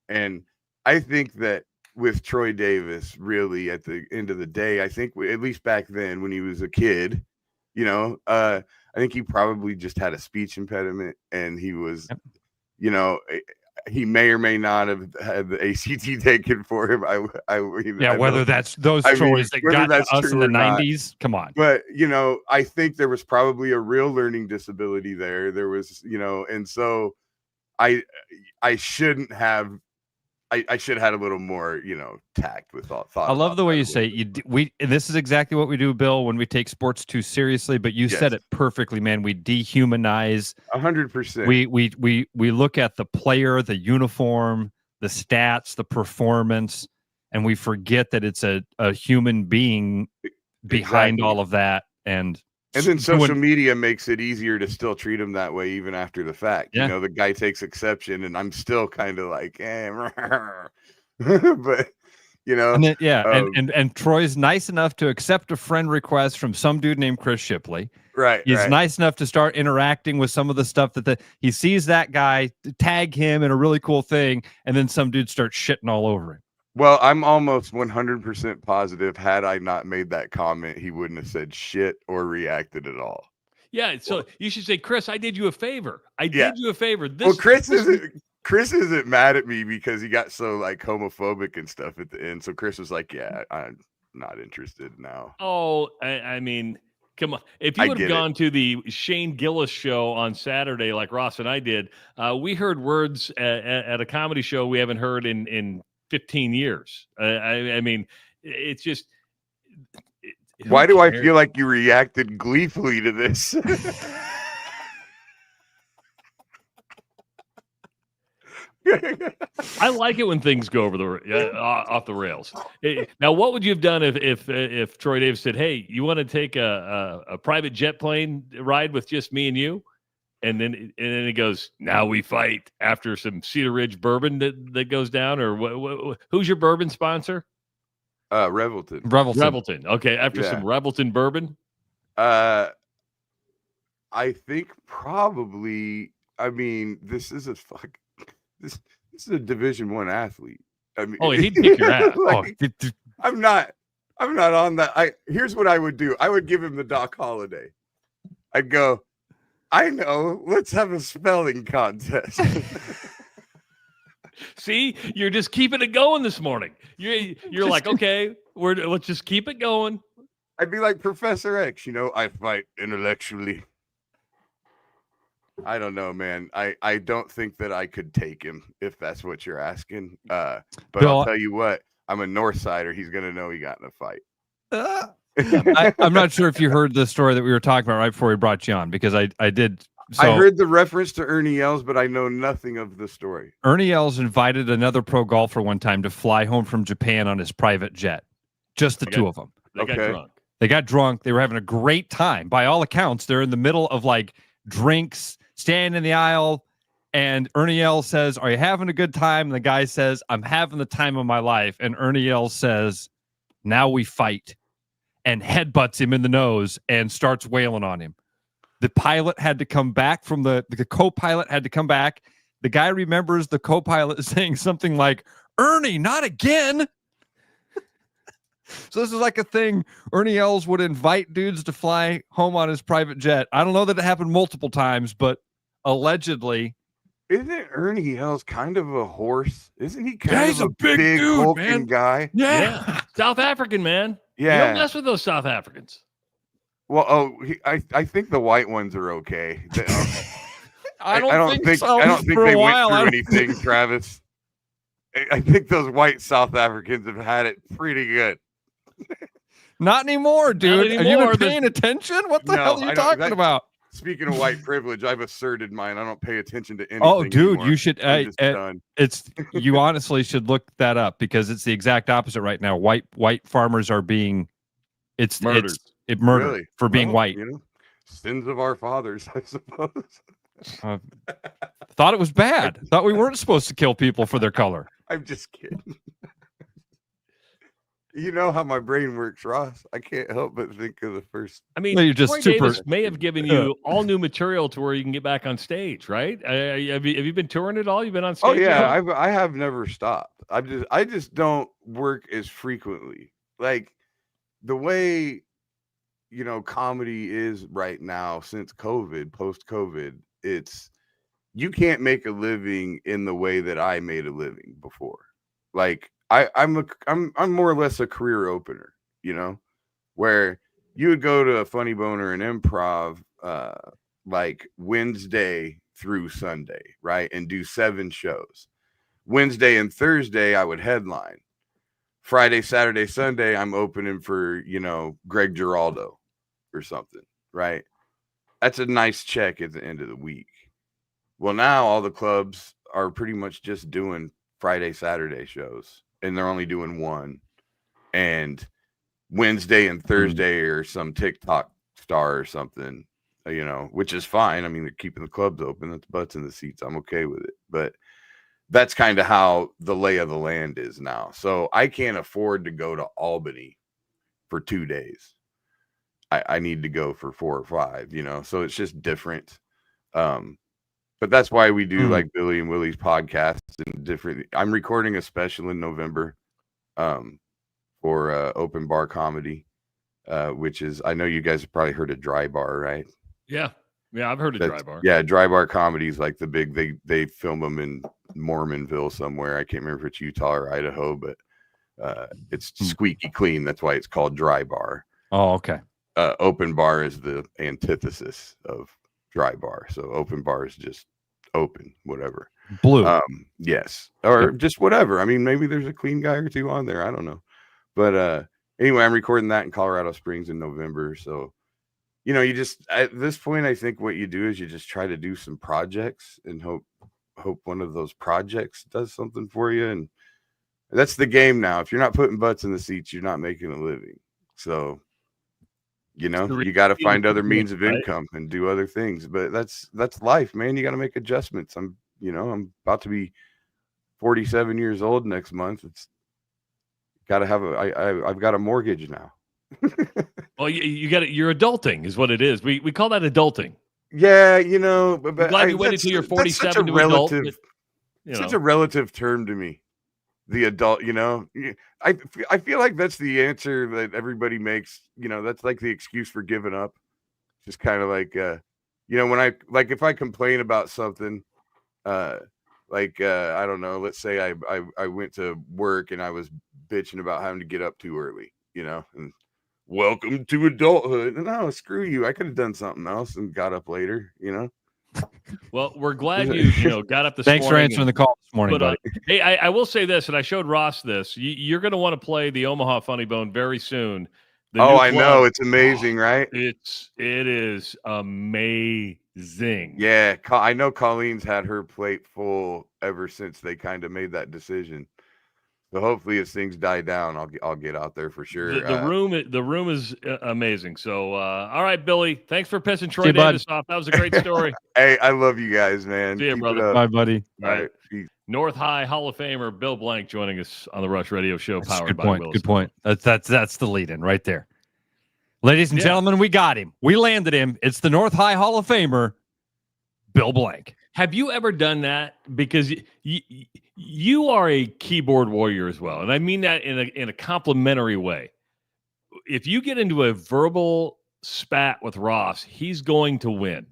And I think that with Troy Davis, really, at the end of the day, I think at least back then when he was a kid, I think he probably just had a speech impediment, and he was, he may or may not have had the ACT taken for him. Whether that's those Troys that got to us in the 90s, come on. But, I think there was probably a real learning disability there. There was, and so I shouldn't have. I should have had a little more, tact with thought. I love the way you say it. And this is exactly what we do, Bill, when we take sports too seriously. But you said it perfectly, man. We dehumanize. 100%. We look at the player, the uniform, the stats, the performance, and we forget that it's a human being behind all of that. And then social media makes it easier to still treat him that way even after the fact. Yeah. The guy takes exception, and I'm still kind of like, but and then, and Troy's nice enough to accept a friend request from some dude named Chris Shipley. Right. He's nice enough to start interacting with some of the stuff that he sees that guy tag him in a really cool thing, and then some dude starts shitting all over him. Well, I'm almost 100% positive had I not made that comment, he wouldn't have said shit or reacted at all. Yeah, so you should say, Chris, I did you a favor. I did you a favor. Chris isn't mad at me because he got so like homophobic and stuff at the end. So Chris was like, yeah, I'm not interested now. Oh, I mean, Come on. If you would have gone to the Shane Gillis show on Saturday, like Ross and I did, we heard words at a comedy show we haven't heard in 15 years. I mean, it's just. Why do I feel like you reacted gleefully to this? I like it when things go over off the rails. Now, what would you have done if Troy Davis said, "Hey, you want to take a private jet plane ride with just me and you?" And then he goes, "Now we fight," after some Cedar Ridge bourbon that goes down, or who's your bourbon sponsor? Revelton. Okay, after some Revelton bourbon. I think probably. I mean, this is a Division I athlete. I mean, he'd kick your ass. I'm not on that. Here's what I would do. I would give him the Doc Holliday. I'd go, I know. Let's have a spelling contest. See, you're just keeping it going this morning. You're like, okay, let's just keep it going. I'd be like Professor X. I fight intellectually. I don't know, man. I don't think that I could take him, if that's what you're asking. But Bill, I'll tell you what, I'm a North Sider. He's going to know he got in a fight. I'm not sure if you heard the story that we were talking about right before we brought you on, because I did. So, I heard the reference to Ernie Els, but I know nothing of the story. Ernie Els invited another pro golfer one time to fly home from Japan on his private jet. Just the two of them. They got drunk. They got drunk. They were having a great time. By all accounts, they're in the middle of like drinks, standing in the aisle, and Ernie Els says, "Are you having a good time?" And the guy says, "I'm having the time of my life." And Ernie Els says, "Now we fight," and headbutts him in the nose and starts wailing on him. The pilot had to come back from the co-pilot had to come back. The guy remembers the co-pilot saying something like, "Ernie, not again." So this is like a thing. Ernie Els would invite dudes to fly home on his private jet. I don't know that it happened multiple times, but allegedly. Isn't Ernie Els kind of a horse? Isn't he kind he's of a big dude, hulking man. guy? Yeah. South African, man. Yeah. You don't mess with those South Africans. Well, I think the white ones are okay. I don't think so. I don't think they went through anything, Travis. I think those white South Africans have had it pretty good. Not anymore, dude. Not Are you anymore, even paying attention? What the hell are you talking about? Speaking of white privilege, I've asserted mine. I don't pay attention to anything. Oh, dude, anymore. you should. You honestly should look that up, because it's the exact opposite right now. White farmers are being murdered Really? For being white. Sins of our fathers, I suppose. Thought it was bad. Thought we weren't supposed to kill people for their color. I'm just kidding. You know how my brain works, Ross. I can't help but think of the first. I mean, you're just Troy Davis may have given you all new material to where you can get back on stage, right? Have you been touring at all? You've been on stage? Oh yeah, I have never stopped. I just don't work as frequently. Like the way comedy is right now since COVID, post-COVID, you can't make a living in the way that I made a living before. Like I'm more or less a career opener, where you would go to a Funny Bone or an Improv like Wednesday through Sunday, right? And do 7 shows. Wednesday and Thursday, I would headline. Friday, Saturday, Sunday, I'm opening for, Greg Giraldo or something, right? That's a nice check at the end of the week. Well, now all the clubs are pretty much just doing Friday, Saturday shows, and they're only doing one. And Wednesday and Thursday are some TikTok star or something, which is fine. I mean, they're keeping the clubs open. That's butts in the seats. I'm okay with it. But that's kind of how the lay of the land is now. So I can't afford to go to Albany for 2 days. I need to go for 4 or 5, so it's just different. But that's why we do like Billy and Willie's podcasts and different. I'm recording a special in November for open bar comedy, which is, I know you guys have probably heard of Dry Bar, right? Yeah, I've heard of Dry Bar. Yeah, Dry Bar comedy is like the big. They film them in Mormonville somewhere. I can't remember if it's Utah or Idaho, but it's squeaky clean. That's why it's called Dry Bar. Oh, okay. open bar is the antithesis of dry bar. So open bar is just open, whatever. Blue. Yes. Or just whatever. I mean, maybe there's a clean guy or two on there. I don't know. But anyway, I'm recording that in Colorado Springs in November. So, you know, you just, at this point, I think what you do is you just try to do some projects and hope one of those projects does something for you. And that's the game now. If you're not putting butts in the seats, you're not making a living. So, you know, you got to find other means of income and do other things. But that's life, man. You got to make adjustments. I'm about to be 47 years old next month. It's got to have I've got a mortgage now. Well, you got it. You're adulting is what it is. We call that adulting. Yeah, you know, but glad you waited till you're 47 to adult. Such a relative term to me. The adult, you know, I feel like that's the answer that everybody makes. You know, that's like the excuse for giving up. Just kind of like, you know, when if I complain about something, I don't know, let's say I went to work and I was bitching about having to get up too early, you know, and welcome to adulthood. No, screw you. I could have done something else and got up later, you know. Well, we're glad you got up this morning. Thanks for answering the call this morning, buddy. Hey, I will say this, and I showed Ross this. You're going to want to play the Omaha Funny Bone very soon. I know. It's amazing, right? It is amazing. Yeah, I know Colleen's had her plate full ever since they kind of made that decision. So hopefully, as things die down, I'll get out there for sure. The room is amazing. So, all right, Billy, thanks for pissing Troy Davis off. That was a great story. Hey, I love you guys, man. See you, brother. Bye, buddy. All right. North High Hall of Famer Bill Blank joining us on the Rush Radio Show, powered by Willis. Good point. That's the lead-in right there. Ladies and gentlemen, we got him. We landed him. It's the North High Hall of Famer, Bill Blank. Have you ever done that? Because you are a keyboard warrior as well, and I mean that in a complimentary way. If you get into a verbal spat with Ross, he's going to win.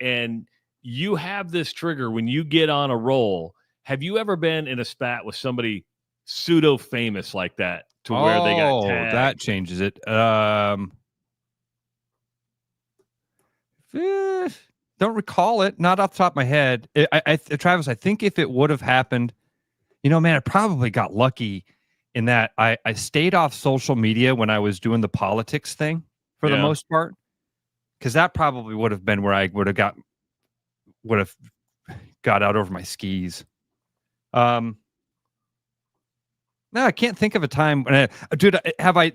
And you have this trigger when you get on a roll. Have you ever been in a spat with somebody pseudo famous like that to where they got tagged? That changes it. Don't recall it. Not off the top of my head. Travis, I think if it would have happened, you know, man, I probably got lucky in that I stayed off social media when I was doing the politics thing for the most part, because that probably would have been where I would have got out over my skis. No, I can't think of a time when dude, have I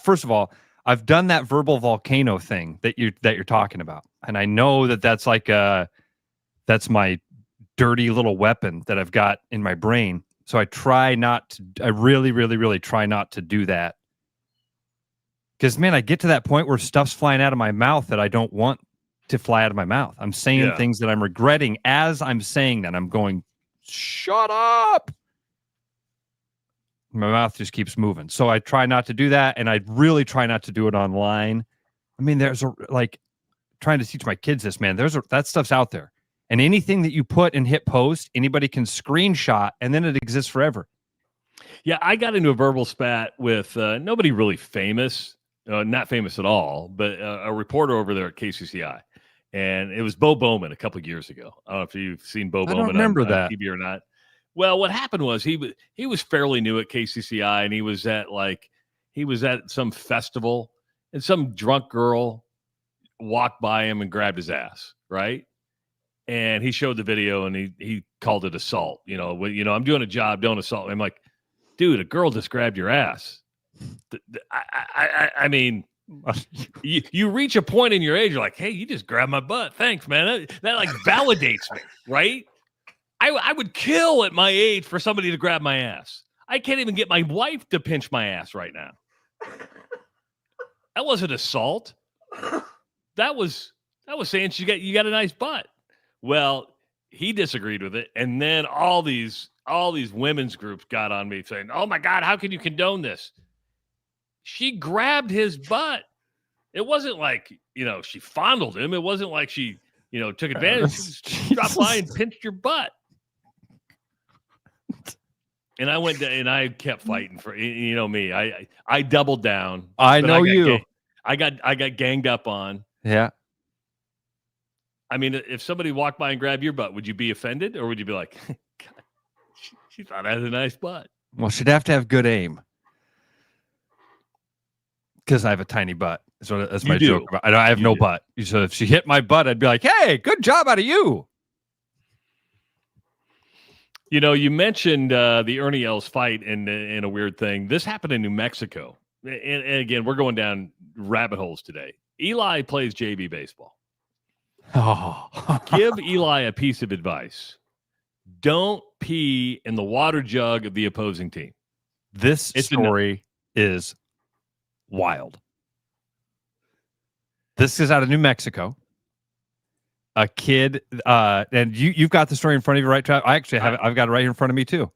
first of all, I've done that verbal volcano thing that you're talking about. And I know that's like that's my dirty little weapon that I've got in my brain. So I really, really, really try not to do that. Because, man, I get to that point where stuff's flying out of my mouth that I don't want to fly out of my mouth. I'm saying things that I'm regretting as I'm saying that. I'm going, shut up. My mouth just keeps moving. So I try not to do that. And I really try not to do it online. I mean, there's trying to teach my kids this, man. That stuff's out there. And anything that you put and hit post, anybody can screenshot, and then it exists forever. Yeah, I got into a verbal spat with nobody really famous, not famous at all, but a reporter over there at KCCI. And it was Bo Bowman a couple of years ago. I don't know if you've seen Bo Bowman on TV or not. Well, what happened was he was fairly new at KCCI, and he was at some festival, and some drunk girl walked by him and grabbed his ass, right? And he showed the video, and he called it assault. I'm doing a job, don't assault. I'm like, dude, a girl just grabbed your ass. I mean, you reach a point in your age, you're like, hey, you just grabbed my butt. Thanks, man. That like validates me, right? I would kill at my age for somebody to grab my ass. I can't even get my wife to pinch my ass right now. That wasn't assault. That was saying you got a nice butt. Well, he disagreed with it, and then all these women's groups got on me saying, "Oh my God, how can you condone this?" She grabbed his butt. It wasn't like she fondled him. It wasn't like she took advantage. She dropped by and pinched your butt. And I went and I kept fighting for me. I doubled down. I know you. I got ganged up on. Yeah. I mean, if somebody walked by and grabbed your butt, would you be offended, or would you be like, God, she thought I had a nice butt? Well, she'd have to have good aim. Because I have a tiny butt. So that's my joke about. I have no butt. So if she hit my butt, I'd be like, "Hey, good job out of you." You know, you mentioned the Ernie Els fight in a weird thing. This happened in New Mexico, and again, we're going down rabbit holes today. Eli plays JV baseball. Oh. Give Eli a piece of advice: don't pee in the water jug of the opposing team. This story is wild. This is out of New Mexico. A kid, and you've got the story in front of you, right, Trav? I actually have it. I've got it right here in front of me too.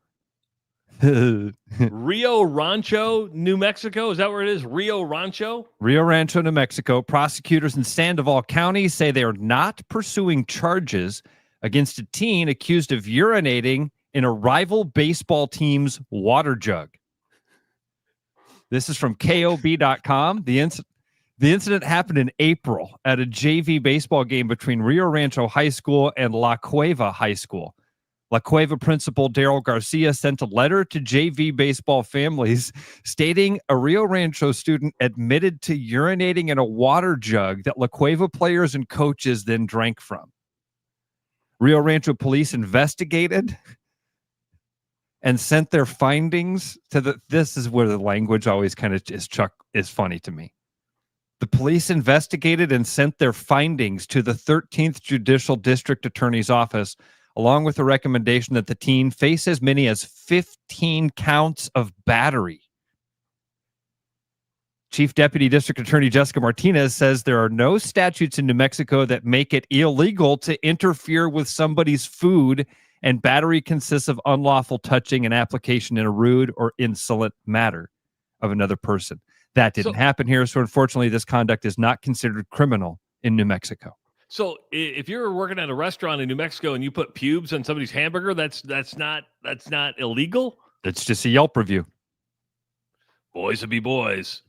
Rio Rancho, New Mexico. Is that where it is? Rio Rancho? Rio Rancho, New Mexico. Prosecutors in Sandoval County say they are not pursuing charges against a teen accused of urinating in a rival baseball team's water jug. This is from KOB.com. The incident happened in April at a JV baseball game between Rio Rancho High School and La Cueva High School. La Cueva principal Daryl Garcia sent a letter to JV baseball families stating a Rio Rancho student admitted to urinating in a water jug that La Cueva players and coaches then drank from. Rio Rancho police investigated and sent their findings to this is where the language always kind of is funny to me. The police investigated and sent their findings to the 13th Judicial District Attorney's Office, along with a recommendation that the teen face as many as 15 counts of battery. Chief Deputy District Attorney Jessica Martinez says there are no statutes in New Mexico that make it illegal to interfere with somebody's food, and battery consists of unlawful touching and application in a rude or insolent manner of another person. That didn't happen here, so unfortunately, this conduct is not considered criminal in New Mexico. So, if you're working at a restaurant in New Mexico and you put pubes on somebody's hamburger, that's not illegal. It's just a Yelp review. Boys will be boys.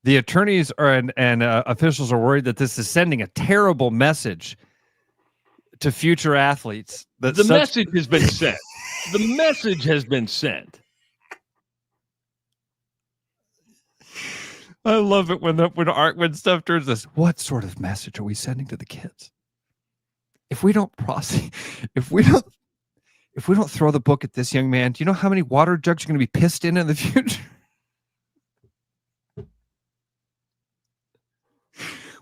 The attorneys and officials are worried that this is sending a terrible message to future athletes. That the message has been sent. The message has been sent. I love it when stuff turns this. What sort of message are we sending to the kids? If we don't throw the book at this young man, do you know how many water jugs are going to be pissed in the future?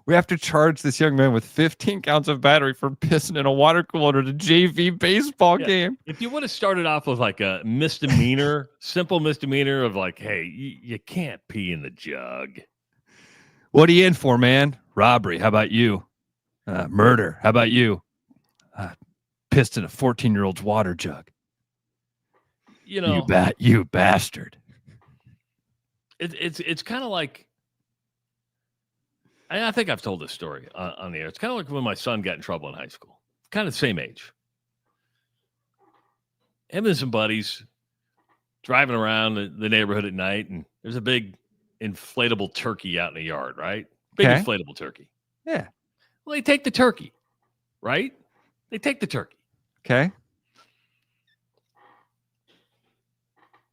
We have to charge this young man with 15 counts of battery for pissing in a water cooler at a JV baseball game. If you would have started off with like a misdemeanor, simple misdemeanor of like, hey, you can't pee in the jug. What are you in for, man? Robbery. How about you? Murder. How about you? Pissed in a 14-year-old's water jug. You know, you bastard. It's kind of like, I think I've told this story on the air. It's kind of like when my son got in trouble in high school. Kind of the same age. Him and some buddies driving around the neighborhood at night, and there's a big inflatable turkey out in the yard, right? Big inflatable turkey. Yeah. Well, they take the turkey, right? They take the turkey. Okay.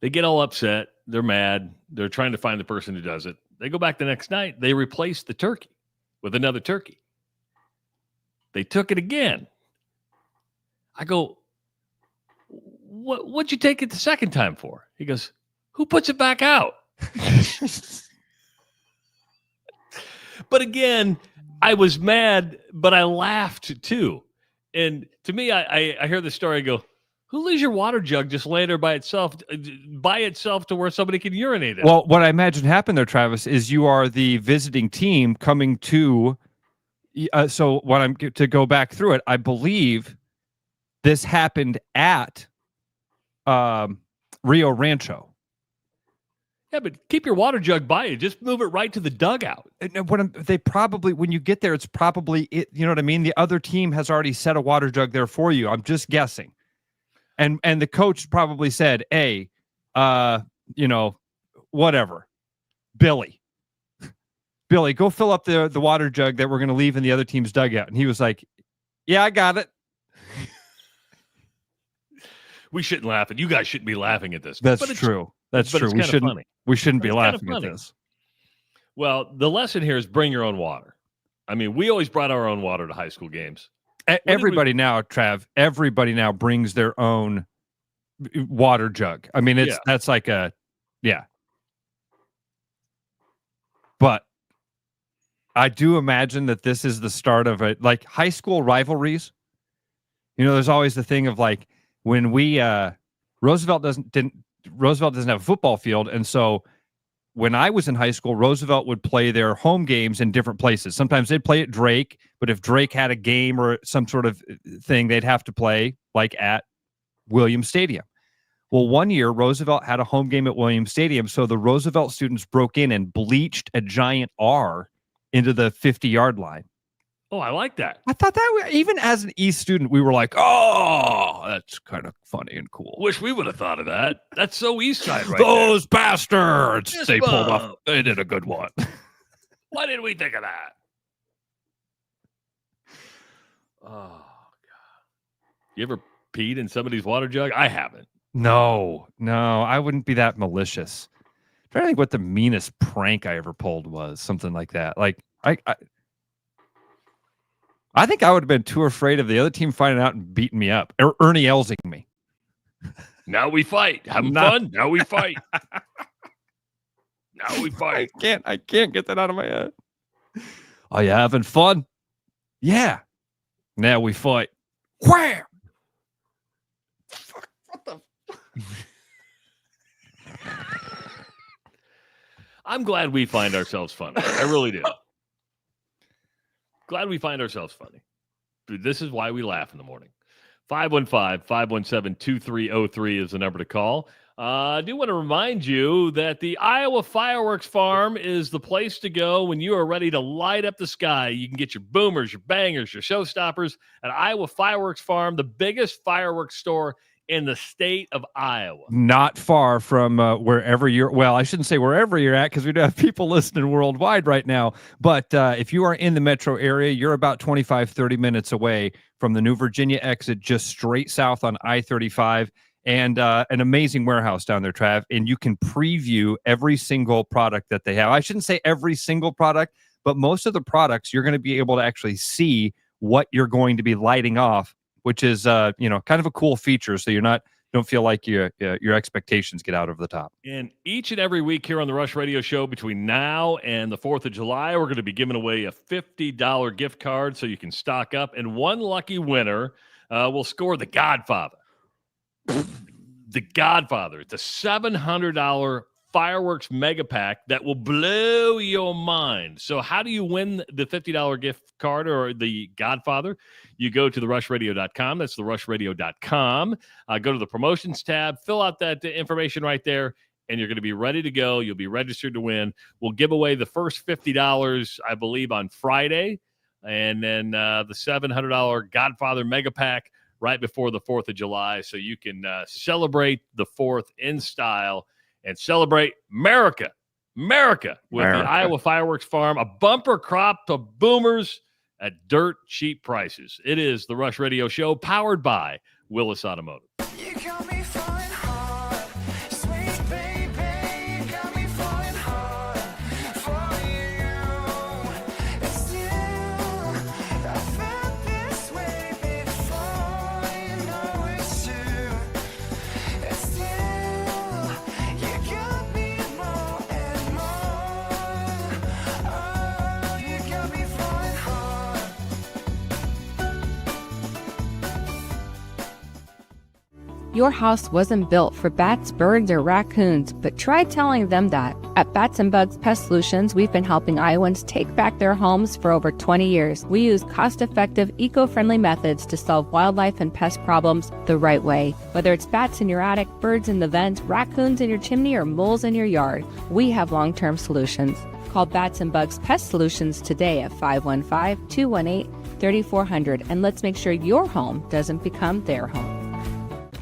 They get all upset. They're mad. They're trying to find the person who does it. They go back the next night. They replace the turkey with another turkey. They took it again. I go, what'd you take it the second time for? He goes, who puts it back out? But again, I was mad, but I laughed too. And to me, I hear the story. I go, who leaves your water jug just laying there by itself to where somebody can urinate in? Well, what I imagine happened there, Travis, is you are the visiting team coming to. So what I'm to go back through it, I believe this happened at Rio Rancho. Yeah, but keep your water jug by you. Just move it right to the dugout. They probably, when you get there, it's probably it. You know what I mean? The other team has already set a water jug there for you. I'm just guessing. And the coach probably said, hey, whatever. Billy, go fill up the water jug that we're going to leave in the other team's dugout. And he was like, yeah, I got it. We shouldn't laugh at you guys. Shouldn't be laughing at this. That's true. That's true. We shouldn't be laughing at this. Well, the lesson here is bring your own water. I mean, we always brought our own water to high school games. Everybody now, Trav, everybody now brings their own water jug. I mean, that's like a, yeah. But I do imagine that this is the start of it, like high school rivalries. You know, there's always the thing of like when Roosevelt doesn't have a football field, and so when I was in high school, Roosevelt would play their home games in different places. Sometimes they'd play at Drake, but if Drake had a game or some sort of thing, they'd have to play like at Williams Stadium. Well, one year, Roosevelt had a home game at Williams Stadium, so the Roosevelt students broke in and bleached a giant R into the 50-yard line. Oh, I like that. I thought that, even as an East student, we were like, oh, that's kind of funny and cool. Wish we would have thought of that. That's so East Side right Those bastards! Yes, they pulled off. They did a good one. Why didn't we think of that? Oh, God. You ever peed in somebody's water jug? I haven't. No, I wouldn't be that malicious. I'm trying to think what the meanest prank I ever pulled was. Something like that. Like, I think I would have been too afraid of the other team finding out and beating me up. Ernie Elsing me. Now we fight. Having fun. Now we fight. Now we fight. I can't get that out of my head. Are you having fun? Yeah. Now we fight. Wham! What the? I'm glad we find ourselves funny. I really do. Glad we find ourselves funny. Dude, this is why we laugh in the morning. 515-517-2303 is the number to call. I do want to remind you that the Iowa Fireworks Farm is the place to go when you are ready to light up the sky. You can get your boomers, your bangers, your showstoppers at Iowa Fireworks Farm, the biggest fireworks store in the state of Iowa. Not far from wherever you're, well, I shouldn't say wherever you're at because we do have people listening worldwide right now. But if you are in the metro area, you're about 25, 30 minutes away from the New Virginia exit, just straight south on I-35, and an amazing warehouse down there, Trav. And you can preview every single product that they have. I shouldn't say every single product, but most of the products you're going to be able to actually see what you're going to be lighting off, which is, kind of a cool feature. So don't feel like your expectations get out over the top. And each and every week here on the Rush Radio Show, between now and the 4th of July, we're going to be giving away a $50 gift card so you can stock up. And one lucky winner will score The Godfather. The Godfather. It's a $700 fireworks mega pack that will blow your mind. So how do you win the $50 gift card or the Godfather? You go to therushradio.com. That's therushradio.com. Go to the promotions tab, fill out that information right there, and you're going to be ready to go. You'll be registered to win. We'll give away the first $50, I believe, on Friday, and then the $700 Godfather mega pack right before the 4th of July, so you can celebrate the 4th in style and celebrate America with the Iowa Fireworks Farm, a bumper crop of boomers at dirt cheap prices. It is the Rush Radio Show, powered by Willis Automotive. Your house wasn't built for bats, birds, or raccoons, but try telling them that. At Bats and Bugs Pest Solutions, we've been helping Iowans take back their homes for over 20 years. We use cost-effective, eco-friendly methods to solve wildlife and pest problems the right way. Whether it's bats in your attic, birds in the vent, raccoons in your chimney, or moles in your yard, we have long-term solutions. Call Bats and Bugs Pest Solutions today at 515-218-3400, and let's make sure your home doesn't become their home.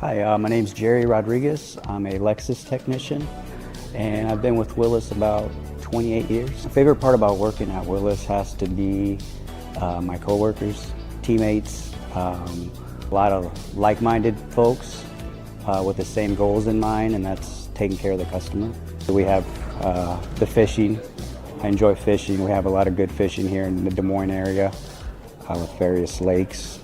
Hi, my name's Jerry Rodriguez. I'm a Lexus technician. and I've been with Willis about 28 years. My favorite part about working at Willis has to be my coworkers, teammates, a lot of like-minded folks with the same goals in mind, and that's taking care of the customer. We have the fishing. I enjoy fishing. We have a lot of good fishing here in the Des Moines area with various lakes.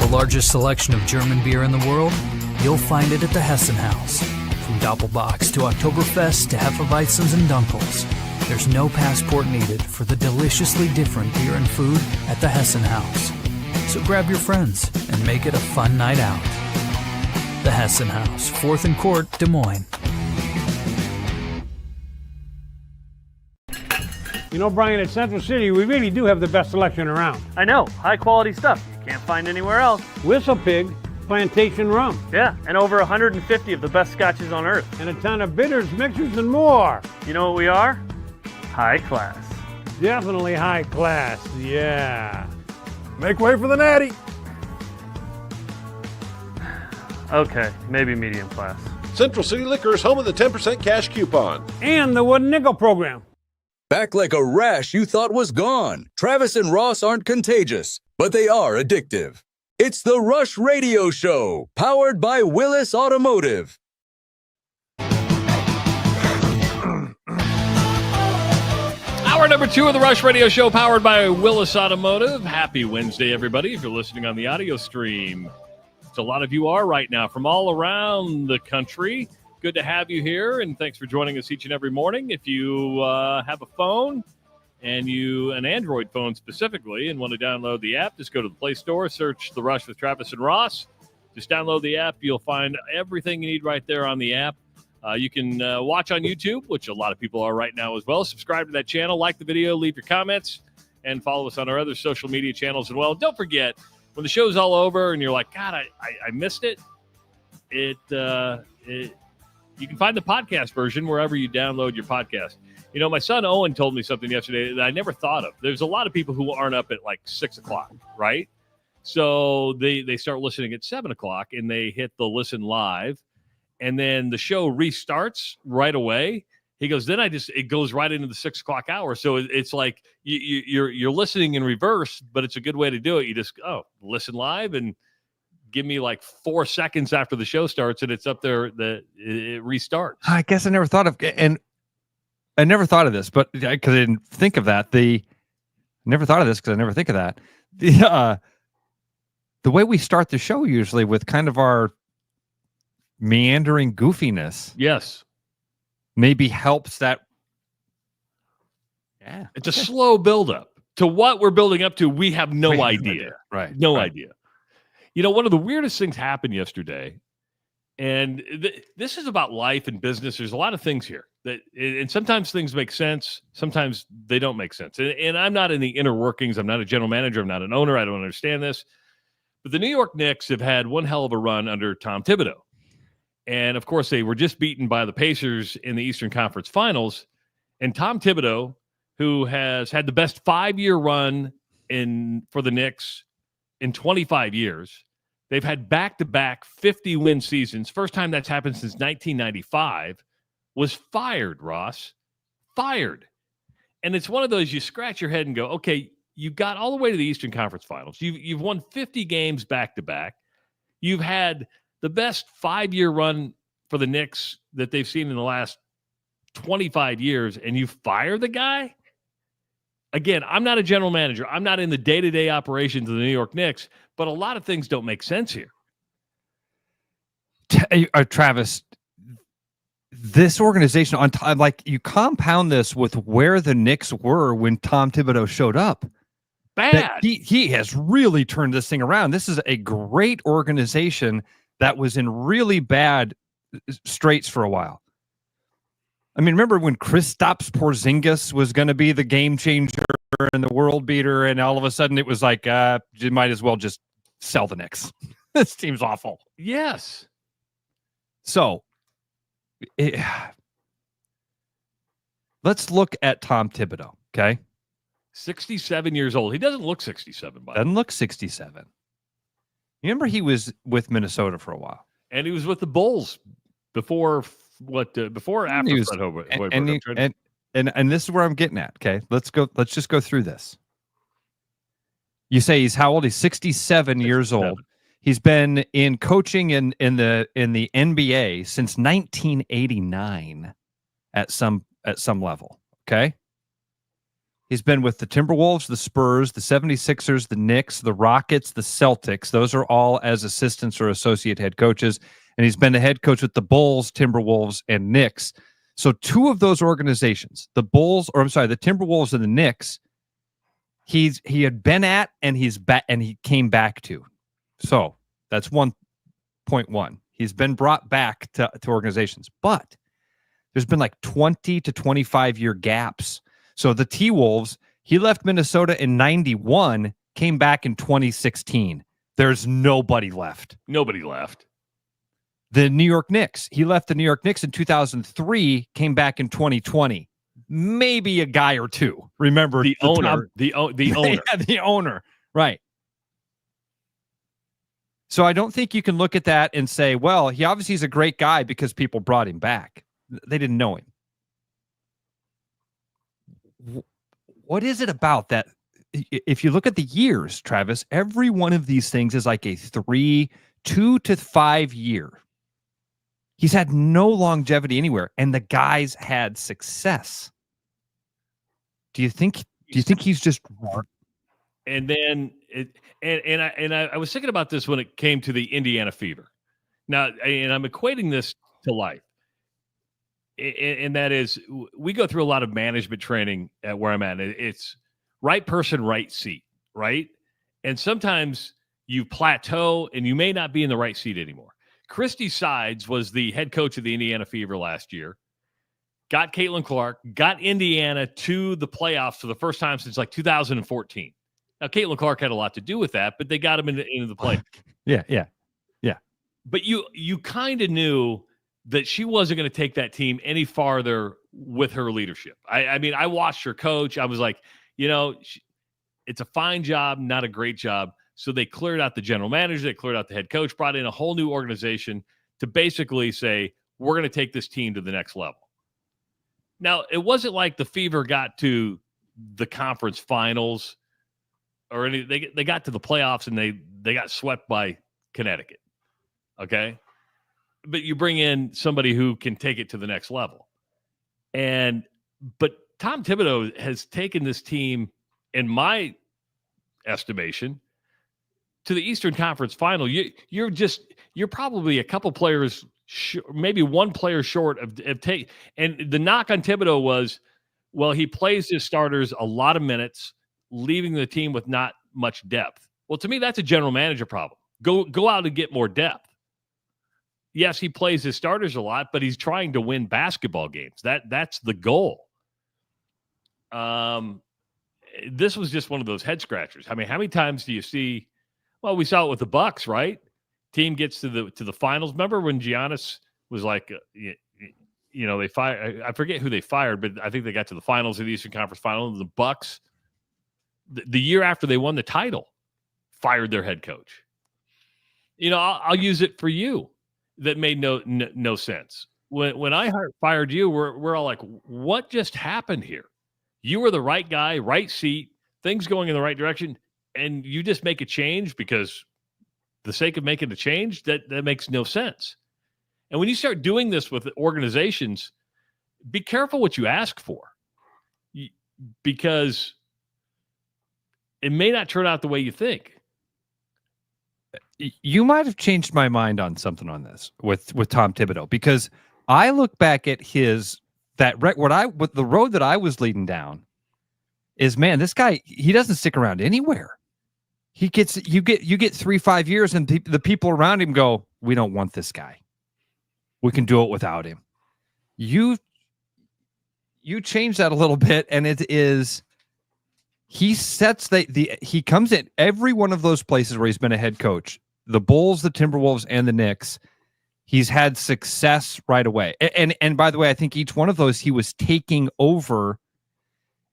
The largest selection of German beer in the world? You'll find it at the Hessen House. From Doppelbocks to Oktoberfest to Hefeweizens and Dunkels, there's no passport needed for the deliciously different beer and food at the Hessen House. So grab your friends and make it a fun night out. The Hessen House, 4th and Court, Des Moines. You know, Brian, at Central City, we really do have the best selection around. I know, high quality stuff you can't find anywhere else. Whistle Pig Plantation Rum. Yeah, and over 150 of the best scotches on earth. And a ton of bitters, mixers, and more. You know what we are? High class. Definitely high class, yeah. Make way for the natty. Okay, maybe medium class. Central City Liquors, home of the 10% cash coupon. And the wooden nickel program. Back like a rash you thought was gone. Travis and Ross aren't contagious, but they are addictive. It's the Rush Radio Show, powered by Willis Automotive. Hour number 2 of the Rush Radio Show, powered by Willis Automotive. Happy Wednesday, everybody, if you're listening on the audio stream. A lot of you are right now from all around the country. Good to have you here, and thanks for joining us each and every morning. If you have a phone, and an Android phone specifically, and want to download the app, just go to the Play Store, search The Rush with Travis and Ross. Just download the app. You'll find everything you need right there on the app. You can watch on YouTube, which a lot of people are right now as well. Subscribe to that channel, like the video, leave your comments, and follow us on our other social media channels as well. Don't forget, when the show's all over and you're like, God, I missed it, you can find the podcast version wherever you download your podcast. You know, my son Owen told me something yesterday that I never thought of. There's a lot of people who aren't up at like 6 o'clock, right? So they start listening at 7 o'clock and they hit the listen live, and then the show restarts right away. He goes, then it goes right into the 6 o'clock hour. So it's like you're listening in reverse, but it's a good way to do it. You just listen live and give me like 4 seconds after the show starts, and it's up there that it restarts. I guess I never thought of this, but because I didn't think of that. The way we start the show usually with kind of our meandering goofiness. Yes. Maybe helps that. Yeah. It's a slow buildup to what we're building up to. We have no idea. Right. No idea. You know, one of the weirdest things happened yesterday, and this is about life and business. There's a lot of things here and sometimes things make sense. Sometimes they don't make sense. And I'm not in the inner workings. I'm not a general manager. I'm not an owner. I don't understand this. But the New York Knicks have had one hell of a run under Tom Thibodeau. And, of course, they were just beaten by the Pacers in the Eastern Conference Finals. And Tom Thibodeau, who has had the best 5-year run for the Knicks in 25 years, they've had back-to-back 50-win seasons. First time that's happened since 1995, was fired, Ross. Fired. And it's one of those you scratch your head and go, okay, you got all the way to the Eastern Conference Finals. You've won 50 games back-to-back. You've had the best 5-year run for the Knicks that they've seen in the last 25 years, and you fire the guy? Again, I'm not a general manager. I'm not in the day-to-day operations of the New York Knicks, but a lot of things don't make sense here. Travis, this organization, on time, like you compound this with where the Knicks were when Tom Thibodeau showed up. Bad. He has really turned this thing around. This is a great organization that was in really bad straits for a while. I mean, remember when Kristaps Porzingis was going to be the game changer and the world beater, and all of a sudden it was like, you might as well just sell the Knicks. This team's awful. Yes. So, let's look at Tom Thibodeau, okay? 67 years old. He doesn't look 67, by the way. Doesn't look 67. You remember he was with Minnesota for a while. And he was with the Bulls before before or after Fred Hoiberg? And this is where I'm getting at. Okay, let's just go through this. You say he's how old? He's 67 years old. He's been in coaching in the NBA since 1989 at some level. Okay. He's been with the Timberwolves, the Spurs, the 76ers, the Knicks, the Rockets, the Celtics. Those are all as assistants or associate head coaches. And he's been the head coach with the Bulls, Timberwolves, and Knicks. So two of those organizations, the Timberwolves and the Knicks, he had been at and he came back to. So that's 1.1. He's been brought back to organizations, but there's been like 20 to 25 year gaps. So the T-Wolves, he left Minnesota in 91, came back in 2016. There's nobody left. Nobody left. The New York Knicks, he left the New York Knicks in 2003, came back in 2020. Maybe a guy or two. Remember the owner. The owner. Yeah, the owner. Right. So I don't think you can look at that and say, well, he obviously is a great guy because people brought him back. They didn't know him. What is it about that? If you look at the years, Travis, every one of these things is like a 2 to 5 year. He's had no longevity anywhere, and the guys had success. Do you think he's just? And then I was thinking about this when it came to the Indiana Fever. Now, and I'm equating this to life. And that is, we go through a lot of management training at where I'm at. It's right person, right seat, right? And sometimes you plateau and you may not be in the right seat anymore. Christy Sides was the head coach of the Indiana Fever last year, got Caitlin Clark, got Indiana to the playoffs for the first time since like 2014. Now, Caitlin Clark had a lot to do with that, but they got him into the play. Yeah. But you kind of knew that she wasn't going to take that team any farther with her leadership. I mean, I watched her coach. I was like, it's a fine job, not a great job. So they cleared out the general manager, they cleared out the head coach, brought in a whole new organization to basically say, we're going to take this team to the next level. Now, it wasn't like the Fever got to the conference finals or anything. They got to the playoffs and they got swept by Connecticut. Okay? But you bring in somebody who can take it to the next level. But Tom Thibodeau has taken this team, in my estimation, to the Eastern Conference Final. You're probably a couple players, maybe one player short of take. And the knock on Thibodeau was, well, he plays his starters a lot of minutes, leaving the team with not much depth. Well, to me, that's a general manager problem. Go out and get more depth. Yes, he plays his starters a lot, but he's trying to win basketball games. That's the goal. This was just one of those head scratchers. I mean, how many times do you see? Well, we saw it with the Bucks, right? Team gets to the finals. Remember when Giannis was like, they fired. I forget who they fired, but I think they got to the finals of the Eastern Conference Final. The Bucks, the year after they won the title, fired their head coach. I'll use it for you. That made no sense. When I fired you, we're all like, what just happened here? You were the right guy, right seat, things going in the right direction, and you just make a change because the sake of making a change, that makes no sense. And when you start doing this with organizations, be careful what you ask for, because it may not turn out the way you think. You might have changed my mind on something on this with Tom Thibodeau, because I look back at the road that I was leading down is, man, this guy, he doesn't stick around anywhere. You get 3-5 years and the people around him go, we don't want this guy. We can do it without him. You change that a little bit, and it is, he sets he comes in every one of those places where he's been a head coach, the Bulls, the Timberwolves, and the Knicks. He's had success right away. And by the way, I think each one of those he was taking over.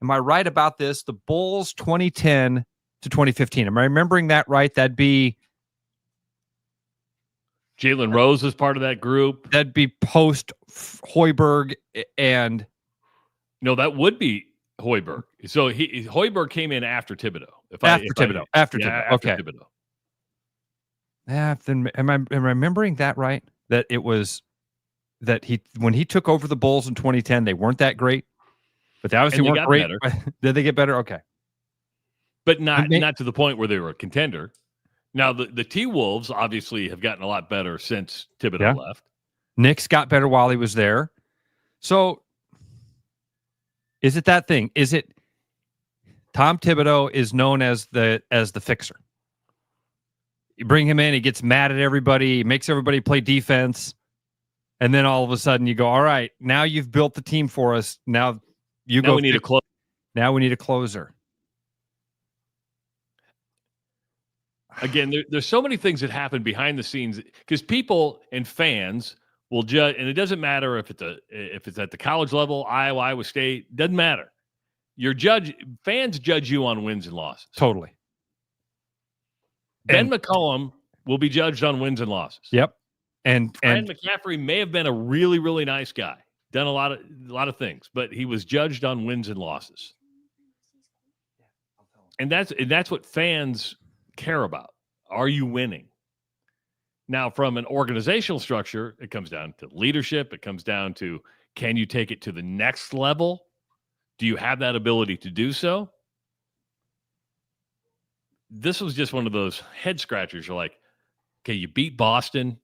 Am I right about this? The Bulls 2010 to 2015. Am I remembering that right? That'd be Jalen Rose was part of that group. That'd be post Hoiberg and no, that would be Hoiberg. So Hoiberg came in after Thibodeau. After Thibodeau. After okay. Thibodeau. Yeah, then am I remembering that right? That it was that when he took over the Bulls in 2010, they weren't that great, but they obviously weren't great. Did they get better? Okay, but not to the point where they were a contender. Now the T-Wolves obviously have gotten a lot better since Thibodeau left. Knicks got better while he was there. So is it that thing? Is it Tom Thibodeau is known as the fixer? You bring him in, he gets mad at everybody, he makes everybody play defense, and then all of a sudden you go, all right, now you've built the team for us. Now we need a closer. Now we need a closer. Again, there's so many things that happen behind the scenes because people and fans will judge, and it doesn't matter if it's at the college level, Iowa State, doesn't matter. Fans judge you on wins and losses. Totally. Ben McCollum will be judged on wins and losses. Yep. And McCaffrey may have been a really, really nice guy, done a lot of things, but he was judged on wins and losses. And that's what fans care about. Are you winning? Now, from an organizational structure, it comes down to leadership. It comes down to, can you take it to the next level? Do you have that ability to do so? This was just one of those head scratchers. You're like, okay, you beat Boston.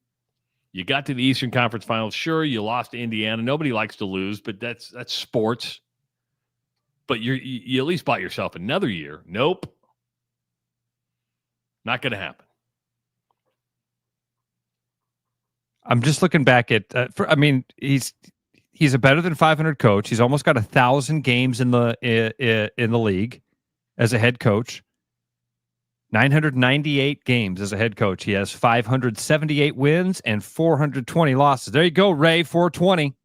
You got to the Eastern Conference Finals. Sure, you lost to Indiana. Nobody likes to lose, but that's sports. But you at least bought yourself another year. Nope. Not going to happen. I'm just looking back at. He's a better than 500 coach. He's almost got 1,000 games in the league as a head coach. 998 games as a head coach. He has 578 wins and 420 losses. There you go, Ray. 420.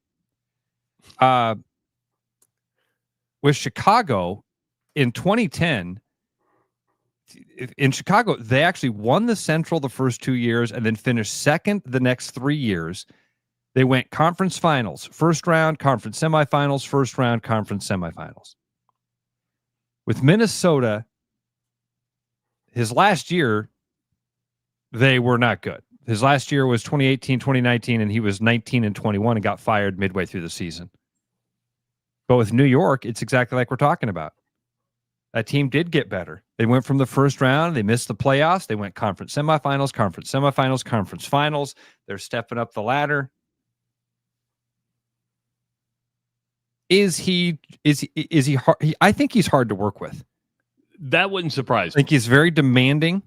With Chicago in 2010. In Chicago, they actually won the Central the first 2 years and then finished second the next 3 years. They went conference finals, first round, conference semifinals, first round, conference semifinals. With Minnesota, his last year, they were not good. His last year was 2018, 2019, and he was 19-21 and got fired midway through the season. But with New York, it's exactly like we're talking about. That team did get better. They went from the first round. They missed the playoffs. They went conference semifinals, conference finals. They're stepping up the ladder. Is he hard? I think he's hard to work with. That wouldn't surprise me. I think he's very demanding.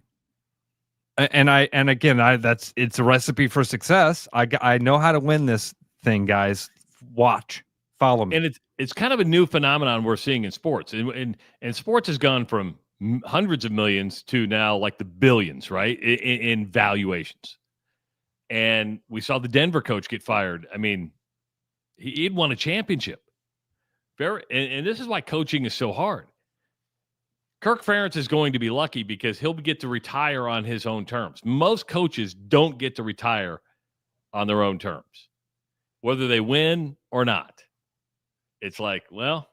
It's a recipe for success. I know how to win this thing, guys. Watch. Follow me. And it's kind of a new phenomenon we're seeing in sports. And sports has gone from hundreds of millions to now like the billions, right? In valuations. And we saw the Denver coach get fired. I mean, he'd won a championship. And this is why coaching is so hard. Kirk Ferentz is going to be lucky because he'll get to retire on his own terms. Most coaches don't get to retire on their own terms, whether they win or not. It's like, well,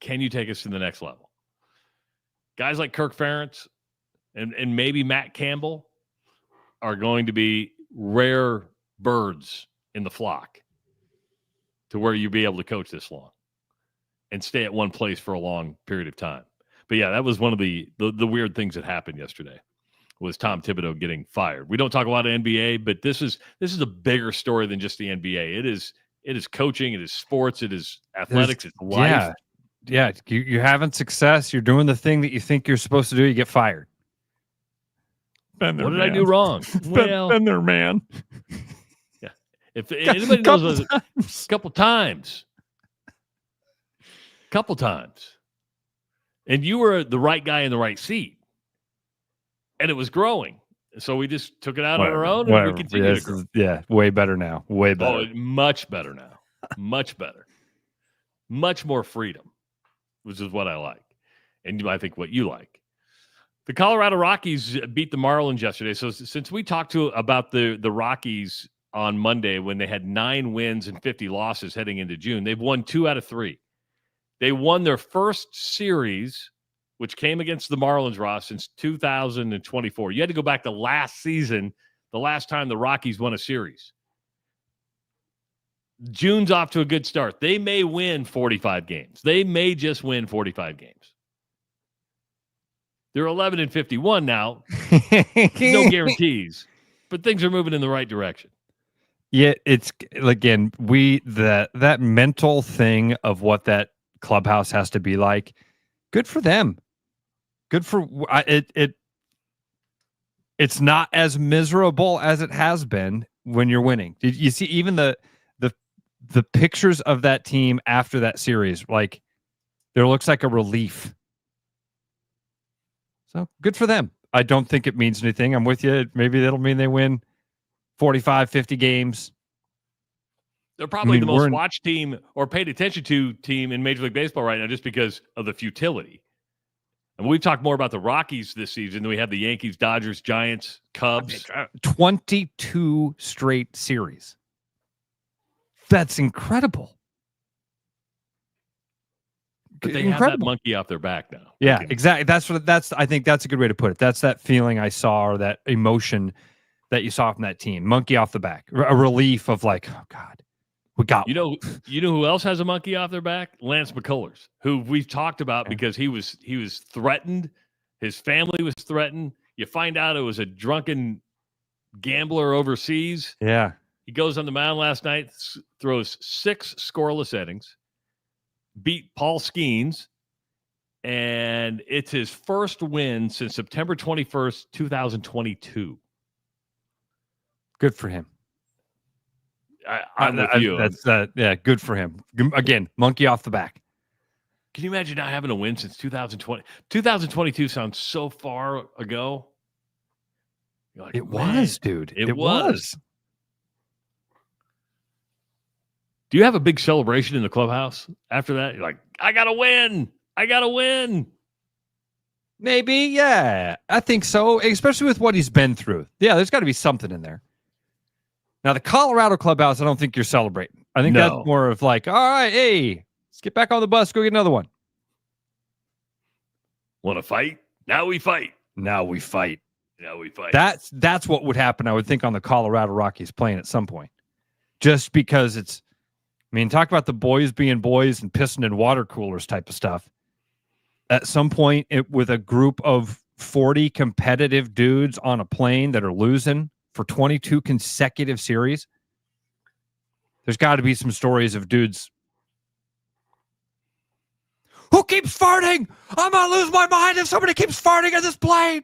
can you take us to the next level? Guys like Kirk Ferentz and maybe Matt Campbell are going to be rare birds in the flock to where you'll be able to coach this long and stay at one place for a long period of time. But yeah, that was one of the weird things that happened yesterday was Tom Thibodeau getting fired. We don't talk a lot of NBA, but this is a bigger story than just the NBA. It is coaching, it is sports, it is athletics, it's life. Yeah. You're having success. You're doing the thing that you think you're supposed to do. You get fired. What did I do wrong? Been there, man. Yeah. If anybody knows, a couple times. And you were the right guy in the right seat. And it was growing. So we just took it out on our own and we continue to grow. Yeah, way better now. Way better. Oh, much better now. Much better. Much more freedom. which is what I like. And I think what you like. The Colorado Rockies beat the Marlins yesterday. So since we talked about the Rockies on Monday when they had 9 wins and 50 losses heading into June, they've won 2 out of 3. They won their first series, which came against the Marlins, Ross, since 2024. You had to go back to last season, the last time the Rockies won a series. June's off to a good start. They may win 45 games. They may just win 45 games. They're 11-51 now. No guarantees, but things are moving in the right direction. Yeah, it's again that mental thing of what that clubhouse has to be like. Good for them. Good for it. It's not as miserable as it has been when you're winning. Did you see even the pictures of that team after that series? Like, there looks like a relief. So good for them. I don't think it means anything. I'm with you. Maybe that'll mean they win 45, 50 games. They're probably the most watched team or paid attention to team in Major League Baseball right now just because of the futility. And we've talked more about the Rockies this season than we have the Yankees, Dodgers, Giants, Cubs. 22 straight series. That's incredible. But they have that monkey off their back now. Yeah, exactly. I think that's a good way to put it. That's that feeling I saw, or that emotion that you saw from that team. Monkey off the back. A relief of like, oh God, we got you know who else has a monkey off their back? Lance McCullers, who we've talked about because he was threatened. His family was threatened. You find out it was a drunken gambler overseas. Yeah. He goes on the mound last night, throws 6 scoreless innings, beat Paul Skeens, and it's his first win since September 21st, 2022. Good for him. I'm with you. Yeah, good for him. Again, monkey off the back. Can you imagine not having a win since 2020? 2022 sounds so far ago. Like, it was, dude. It was. Do you have a big celebration in the clubhouse after that? You're like, I got to win. I got to win. Maybe, yeah. I think so, especially with what he's been through. Yeah, there's got to be something in there. Now, the Colorado clubhouse, I don't think you're celebrating. I think that's more of like, all right, hey, let's get back on the bus, go get another one. Want to fight? Now we fight. Now we fight. Now we fight. That's what would happen, I would think, on the Colorado Rockies playing at some point. Just because it's, I mean, talk about the boys being boys and pissing in water coolers type of stuff. At some point, with a group of 40 competitive dudes on a plane that are losing for 22 consecutive series, there's got to be some stories of dudes. Who keeps farting? I'm going to lose my mind if somebody keeps farting in this plane.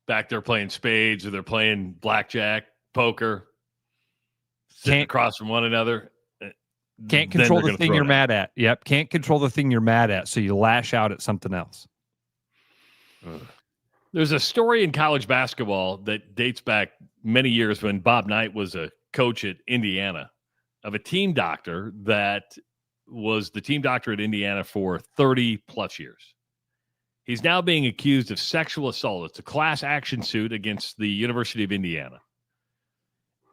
Back there playing spades, or they're playing blackjack, poker. Sitting across from one another. Can't control the thing you're mad at. Yep. Can't control the thing you're mad at. So you lash out at something else. There's a story in college basketball that dates back many years when Bob Knight was a coach at Indiana, of a team doctor that was the team doctor at Indiana for 30 plus years. He's now being accused of sexual assault. It's a class action suit against the University of Indiana.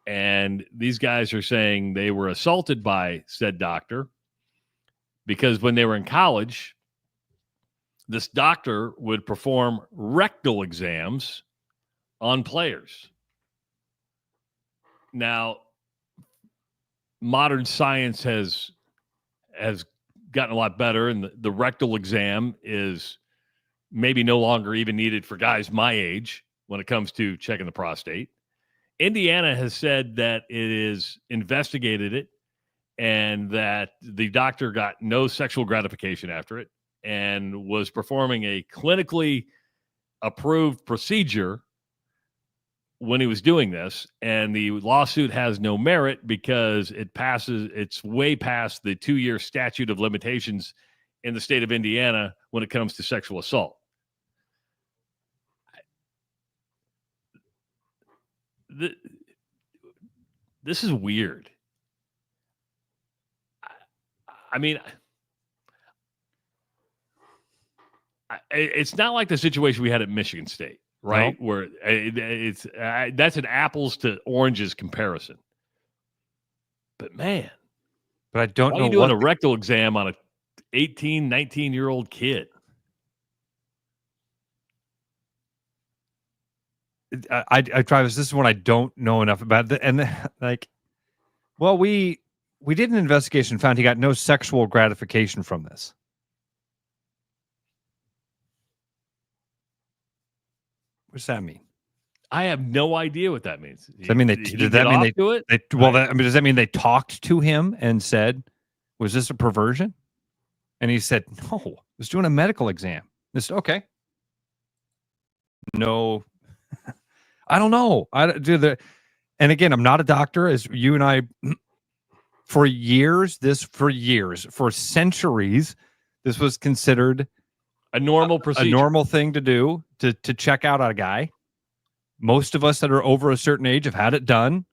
And these guys are saying they were assaulted by said doctor because when they were in college, this doctor would perform rectal exams on players. Now, modern science has gotten a lot better, and the rectal exam is maybe no longer even needed for guys my age when it comes to checking the prostate. Indiana has said that it is investigated it and that the doctor got no sexual gratification after it and was performing a clinically approved procedure when he was doing this. And the lawsuit has no merit because it's way past the 2-year statute of limitations in the state of Indiana when it comes to sexual assault. This is weird. I mean, it's not like the situation we had at Michigan State, right? No. Where it's that's an apples to oranges comparison. But man, but I don't why know are you doing what a rectal exam on a 18, 19-year-old kid? Travis, this is one I don't know enough about. We did an investigation and found he got no sexual gratification from this. What does that mean? I have no idea what that means. Does that mean Does that mean they talked to him and said, "Was this a perversion?" And he said, "No, I was doing a medical exam." They said, "Okay." No, I don't know. And again, I'm not a doctor, as you and I. For centuries, this was considered a normal procedure, a normal thing to do to check out a guy. Most of us that are over a certain age have had it done.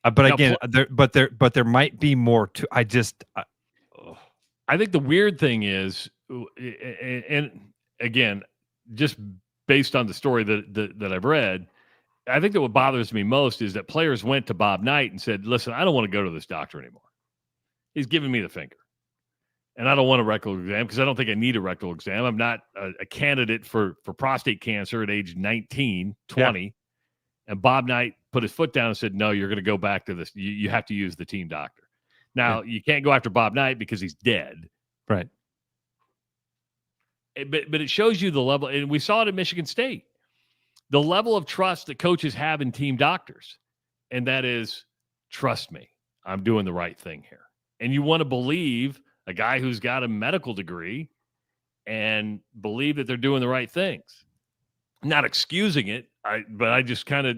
But again, there might be more to. I think the weird thing is, and again, just based on the story that I've read, I think that what bothers me most is that players went to Bob Knight and said, "Listen, I don't want to go to this doctor anymore. He's giving me the finger. And I don't want a rectal exam because I don't think I need a rectal exam. I'm not a candidate for prostate cancer at age 19, 20. Yeah. And Bob Knight put his foot down and said, no, you're going to go back to this. You have to use the team doctor. Now, you can't go after Bob Knight because he's dead. Right. But it shows you the level, and we saw it at Michigan State, the level of trust that coaches have in team doctors. And that is, trust me, I'm doing the right thing here. And you want to believe a guy who's got a medical degree and believe that they're doing the right things. Not excusing it, but I just kind of,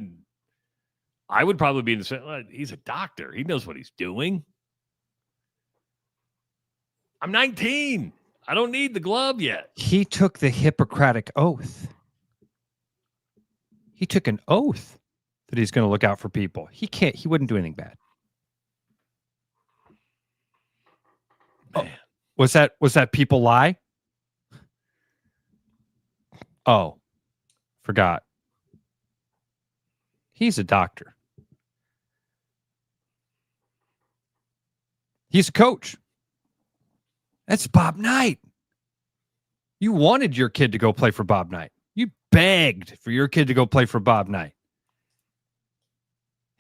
I would probably be in the same, he's a doctor. He knows what he's doing. I'm 19. I don't need the glove yet. He took the Hippocratic Oath. He took an oath that he's going to look out for people. He wouldn't do anything bad. Oh, was that people lie? Oh, forgot. He's a doctor. He's a coach. That's Bob Knight. You wanted your kid to go play for Bob Knight. You begged for your kid to go play for Bob Knight.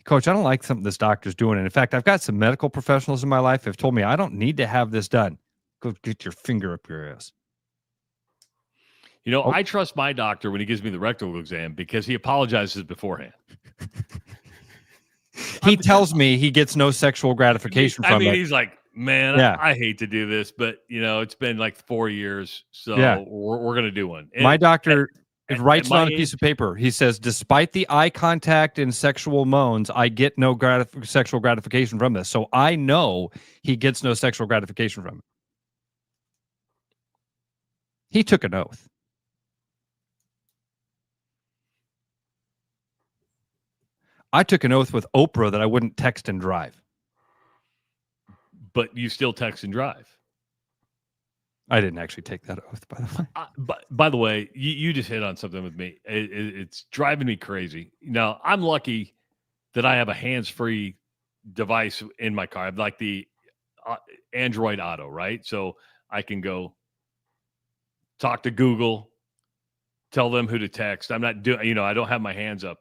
Coach, I don't like something this doctor's doing. And in fact, I've got some medical professionals in my life who have told me I don't need to have this done. Go get your finger up your ass. You know, I trust my doctor when he gives me the rectal exam because he apologizes beforehand. He tells me he gets no sexual gratification from it. He's like, man, I hate to do this, but, it's been like 4 years, so we're going to do one. And, my doctor... It writes on a piece of paper. He says, despite the eye contact and sexual moans, I get no sexual gratification from this. So I know he gets no sexual gratification from it. He took an oath. I took an oath with Oprah that I wouldn't text and drive. But you still text and drive. I didn't actually take that oath, by the way. By the way, you just hit on something with me. It's driving me crazy. Now, I'm lucky that I have a hands-free device in my car. I have like the Android Auto, right? So I can go talk to Google, tell them who to text. I'm not doing, I don't have my hands up.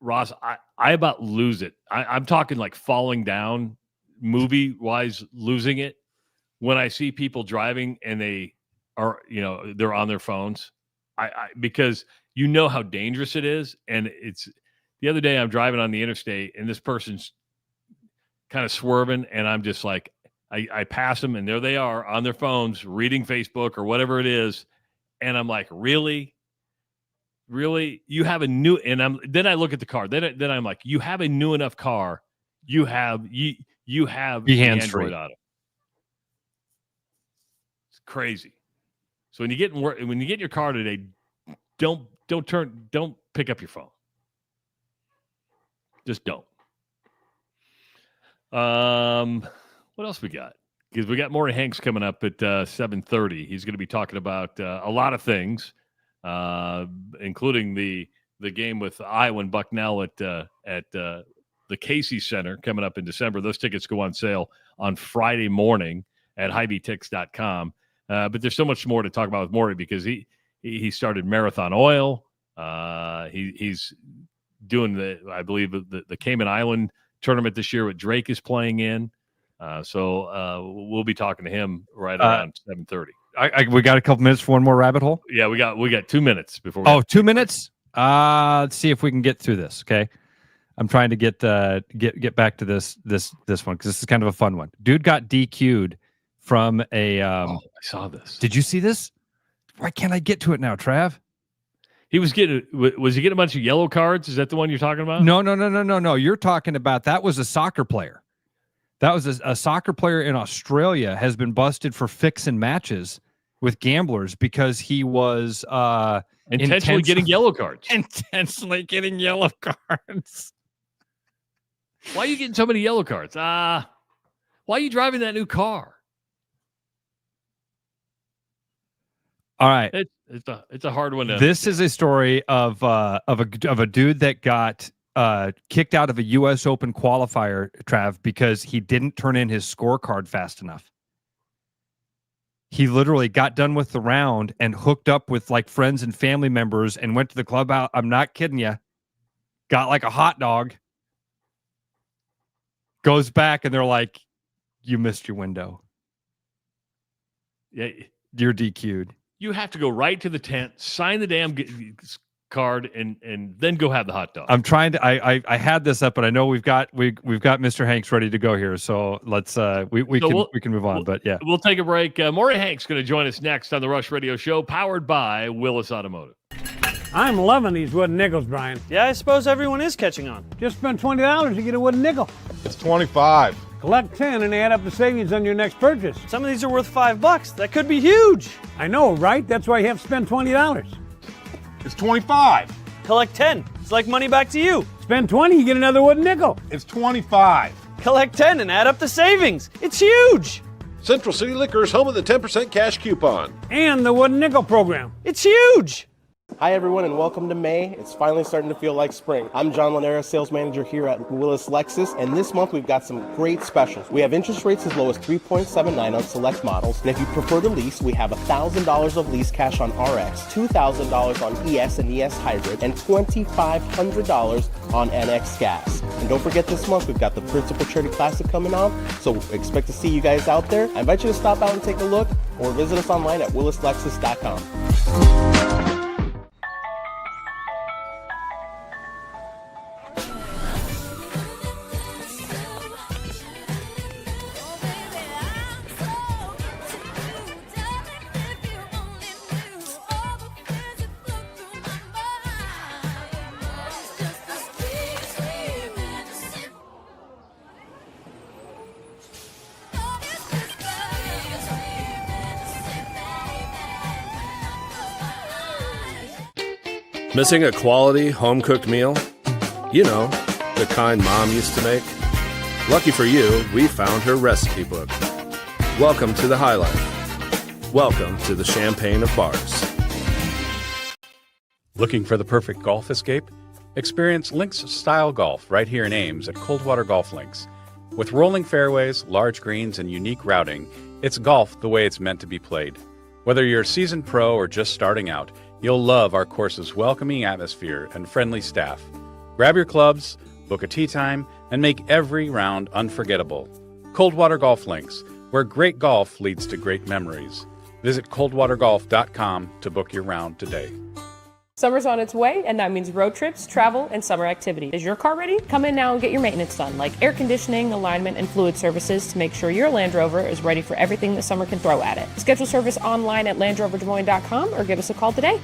Ross, I about lose it. I'm talking like falling down, movie-wise, losing it. When I see people driving and they are, they're on their phones, because how dangerous it is. And it's the other day I'm driving on the interstate and this person's kind of swerving and I'm just like, I pass them and there they are on their phones reading Facebook or whatever it is. And I'm like, really? You have a new, and then I look at the car. Then I'm like, you have a new enough car. You have the Android Auto. Crazy. So when you get in your car today, don't pick up your phone. Just don't. What else we got? because we got Maury Hanks coming up at 7:30. He's going to be talking about a lot of things, including the game with Iowa and Bucknell at the Casey Center coming up in December. Those tickets go on sale on Friday morning at HighBTix.com. But there's so much more to talk about with Maury because he started Marathon Oil. He's doing I believe the Cayman Island tournament this year. What Drake is playing in. So we'll be talking to him right around 7:30. We got a couple minutes for one more rabbit hole. Yeah, we got 2 minutes before. 2 minutes. Let's see if we can get through this. Okay, I'm trying to get back to this one because this is kind of a fun one. Dude got DQ'd from a. I saw this. Did you see this? Why can't I get to it now, Trav? Was he getting a bunch of yellow cards? Is that the one you're talking about? No. You're talking about that was a soccer player. That was a soccer player in Australia has been busted for fixing matches with gamblers because he was intentionally getting yellow cards. Intentionally getting yellow cards. Why are you getting so many yellow cards? Why are you driving that new car? All right, it's a hard one. This is a story of a dude that got kicked out of a U.S. Open qualifier, Trav, because he didn't turn in his scorecard fast enough. He literally got done with the round and hooked up with like friends and family members and went to the clubhouse. I'm not kidding you. Got like a hot dog. Goes back and they're like, "You missed your window. Yeah, you're DQ'd." You have to go right to the tent, sign the damn card, and then go have the hot dog. I'm trying to. I had this up, but I know we've got Mr. Hanks ready to go here. So let's we can move on. But yeah, we'll take a break. Maury Hanks going to join us next on the Rush Radio Show, powered by Willis Automotive. I'm loving these wooden nickels, Brian. Yeah, I suppose everyone is catching on. Just spend $20 to get a wooden nickel. It's 25. Collect 10 and add up the savings on your next purchase. Some of these are worth $5. That could be huge. I know, right? That's why you have to spend $20. It's 25. Collect 10. It's like money back to you. Spend 20, you get another wooden nickel. It's 25. Collect 10 and add up the savings. It's huge. Central City Liquors, home of the 10% cash coupon. And the wooden nickel program. It's huge. Hi everyone and welcome to May. It's finally starting to feel like spring. I'm John Lanera, sales manager here at Willis Lexus, and this month we've got some great specials. We have interest rates as low as 3.79 on select models, and if you prefer to lease, we have $1,000 of lease cash on RX, $2,000 on ES and ES Hybrid, and $2,500 on NX Gas. And don't forget this month we've got the Principal Charity Classic coming on, so expect to see you guys out there. I invite you to stop out and take a look, or visit us online at willislexus.com. Missing a quality, home-cooked meal? You know, the kind Mom used to make? Lucky for you, we found her recipe book. Welcome to the High Life. Welcome to the Champagne of Bars. Looking for the perfect golf escape? Experience links-style golf right here in Ames at Coldwater Golf Links. With rolling fairways, large greens, and unique routing, it's golf the way it's meant to be played. Whether you're a seasoned pro or just starting out, you'll love our course's welcoming atmosphere and friendly staff. Grab your clubs, book a tee time, and make every round unforgettable. Coldwater Golf Links, where great golf leads to great memories. Visit coldwatergolf.com to book your round today. Summer's on its way, and that means road trips, travel, and summer activities. Is your car ready? Come in now and get your maintenance done, like air conditioning, alignment, and fluid services to make sure your Land Rover is ready for everything the summer can throw at it. Schedule service online at LandRoverDesMoines.com or give us a call today.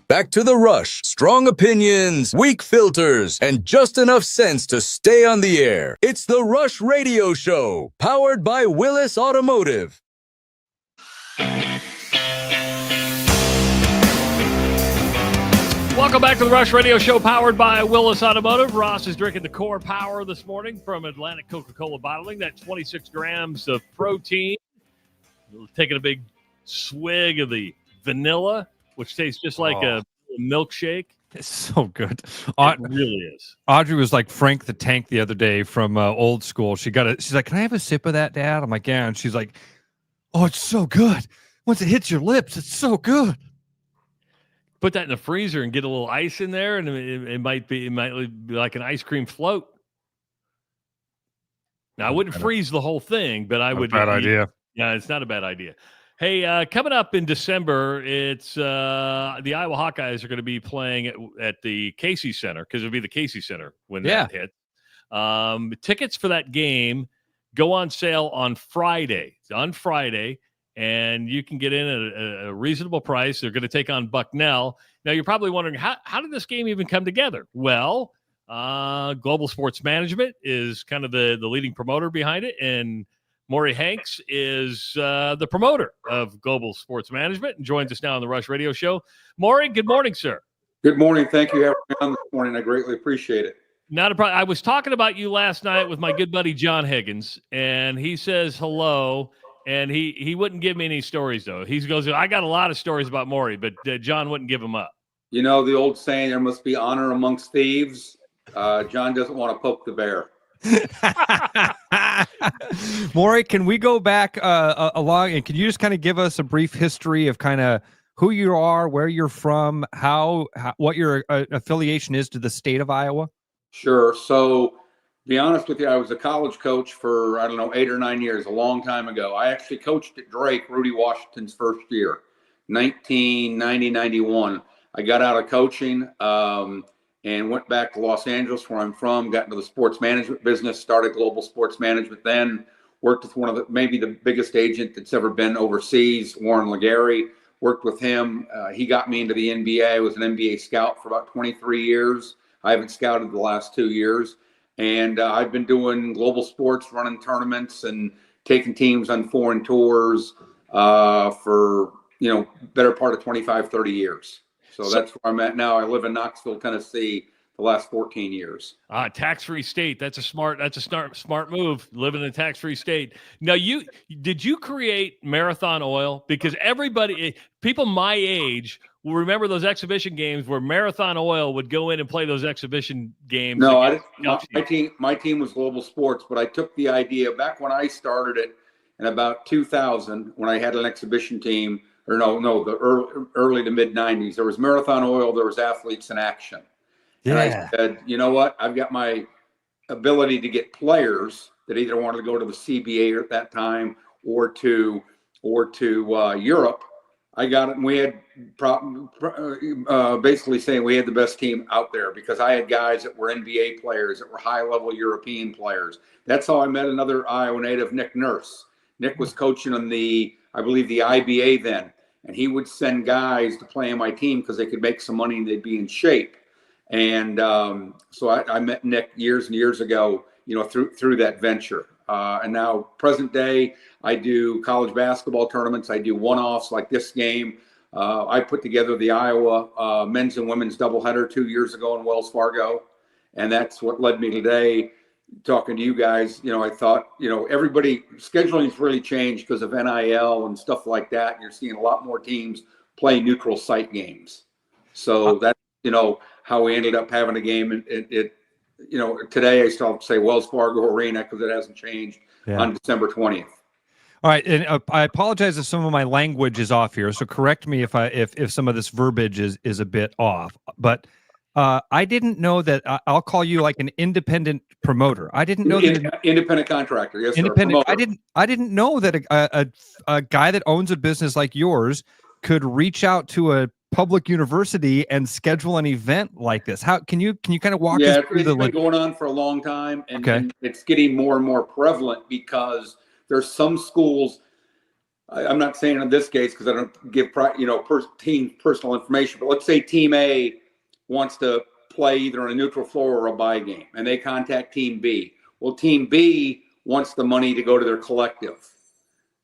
Back to the Rush. Strong opinions, weak filters, and just enough sense to stay on the air. It's the Rush Radio Show, powered by Willis Automotive. Welcome back to the Rush Radio Show, powered by Willis Automotive. Ross is drinking the Core Power this morning from Atlantic Coca-Cola Bottling. That 26 grams of protein. Taking a big swig of the vanilla, which tastes just like a milkshake. It's so good. It really is. Audrey was like Frank the Tank the other day from Old School. She's like, "Can I have a sip of that, Dad?" I'm like, "Yeah." And she's like, "Oh, it's so good. Once it hits your lips, it's so good." Put that in the freezer and get a little ice in there, and it might be like an ice cream float. Now, I wouldn't freeze the whole thing, but I would. Bad idea. Yeah, it's not a bad idea. Hey, coming up in December, it's the Iowa Hawkeyes are going to be playing at the Casey Center, because it'll be the Casey Center when that hits. Tickets for that game go on sale on Friday. It's on Friday. And you can get in at a reasonable price. They're going to take on Bucknell. Now, you're probably wondering, how did this game even come together? Well, Global Sports Management is kind of the leading promoter behind it, and Maury Hanks is the promoter of Global Sports Management and joins us now on the Rush Radio Show. Maury, good morning, sir. Good morning. Thank you for having me on this morning. I greatly appreciate it. Not a problem. I was talking about you last night with my good buddy John Higgins, and he says hello. And he wouldn't give me any stories, though. He goes, "I got a lot of stories about Maury," but John wouldn't give them up. You know the old saying, there must be honor amongst thieves. John doesn't want to poke the bear. Maury, can we go back along, and can you just kind of give us a brief history of kind of who you are, where you're from, what your affiliation is to the state of Iowa? Sure. So, be honest with you, I was a college coach for, 8 or 9 years, a long time ago. I actually coached at Drake, Rudy Washington's first year, 1990-91. I got out of coaching and went back to Los Angeles, where I'm from, got into the sports management business, started Global Sports Management then, worked with one of maybe the biggest agent that's ever been overseas, Warren Legary, worked with him. He got me into the NBA. I was an NBA scout for about 23 years. I haven't scouted the last 2 years. And I've been doing global sports, running tournaments and taking teams on foreign tours for, better part of 25, 30 years. So that's where I'm at now. I live in Knoxville, Tennessee, the last 14 years. Tax-free state. That's a smart move, living in a tax-free state. Now, did you create Marathon Oil? Because people my age will remember those exhibition games where Marathon Oil would go in and play those exhibition games. No, my team was Global Sports, but I took the idea back when I started it in about 2000, when I had an exhibition team, the early to mid 90s. There was Marathon Oil, there was Athletes in Action. Yeah. And I said, you know what? I've got my ability to get players that either wanted to go to the CBA at that time or to Europe. I got it, and we had basically saying we had the best team out there because I had guys that were NBA players, that were high-level European players. That's how I met another Iowa native, Nick Nurse. Nick was coaching on the IBA then, and he would send guys to play on my team because they could make some money and they'd be in shape. And so I met Nick years and years ago, through that venture. And now present day, I do college basketball tournaments. I do one-offs like this game. I put together the Iowa men's and women's doubleheader 2 years ago in Wells Fargo. And that's what led me today talking to you guys. I thought, everybody, scheduling's really changed because of NIL and stuff like that. And you're seeing a lot more teams play neutral site games. So that's, how we ended up having a game. And today I still have to say Wells Fargo Arena because it hasn't changed on December 20th. All right, and I apologize if some of my language is off here, so correct me if some of this verbiage is a bit off. But I didn't know that. I'll call you like an independent promoter. I didn't know independent contractor. Yes, independent. Sir, I didn't know that a guy that owns a business like yours could reach out to a public university and schedule an event like this. How can you kind of walk us through it's been going on for a long time, and it's getting more and more prevalent because there's some schools. I'm not saying in this case because I don't give team personal information, but let's say Team A wants to play either on a neutral floor or a bye game, and they contact Team B. Well, Team B wants the money to go to their collective.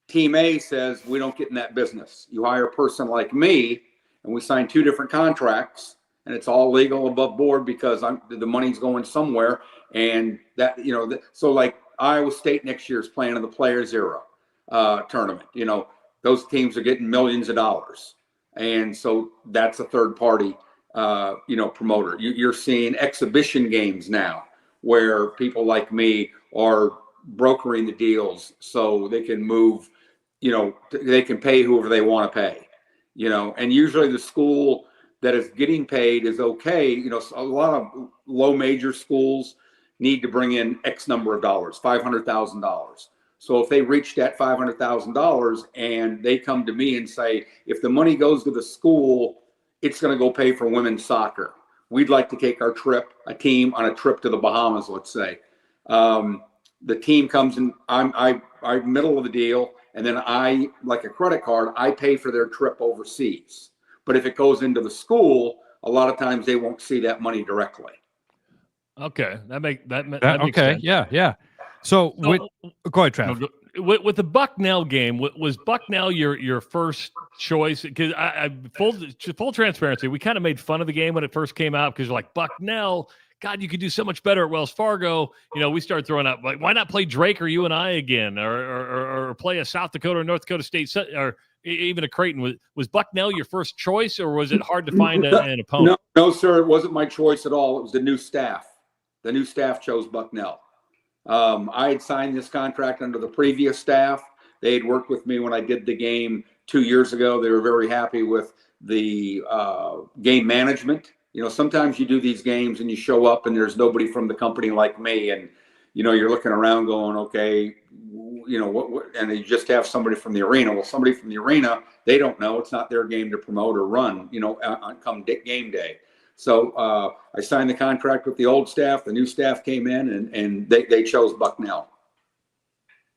Team A says, we don't get in that business. You hire a person like me, and we sign 2 different contracts, and it's all legal above board because the money's going somewhere. And that, so like Iowa State next year is playing in the Players Era tournament. Those teams are getting millions of dollars. And so that's a third party, promoter. You're seeing exhibition games now where people like me are brokering the deals so they can move, they can pay whoever they want to pay, and usually the school that is getting paid is okay. A lot of low major schools need to bring in X number of dollars, $500,000. So if they reach that $500,000 and they come to me and say, if the money goes to the school, it's going to go pay for women's soccer. We'd like to take a team on a trip to the Bahamas, let's say. The team comes in, I'm middle of the deal, and then I, like a credit card, I pay for their trip overseas. But if it goes into the school, a lot of times they won't see that money directly. Okay, that makes okay, sense. Yeah. So go ahead, Trav. With the Bucknell game, was Bucknell your first choice? Because I full transparency, we kind of made fun of the game when it first came out because like Bucknell, God, you could do so much better at Wells Fargo. We started throwing out like, why not play Drake or UNI again, or play a South Dakota or North Dakota State, or even a Creighton? Was Bucknell your first choice, or was it hard to find an opponent? No, sir, it wasn't my choice at all. It was the new staff. The new staff chose Bucknell. I had signed this contract under the previous staff. They had worked with me when I did the game 2 years ago. They were very happy with the game management. Sometimes you do these games and you show up and there's nobody from the company like me, and you're looking around going, okay, what, and you just have somebody from the arena. Well, somebody from the arena, they don't know. It's not their game to promote or run, on come game day. So I signed the contract with the old staff. The new staff came in, and they chose Bucknell.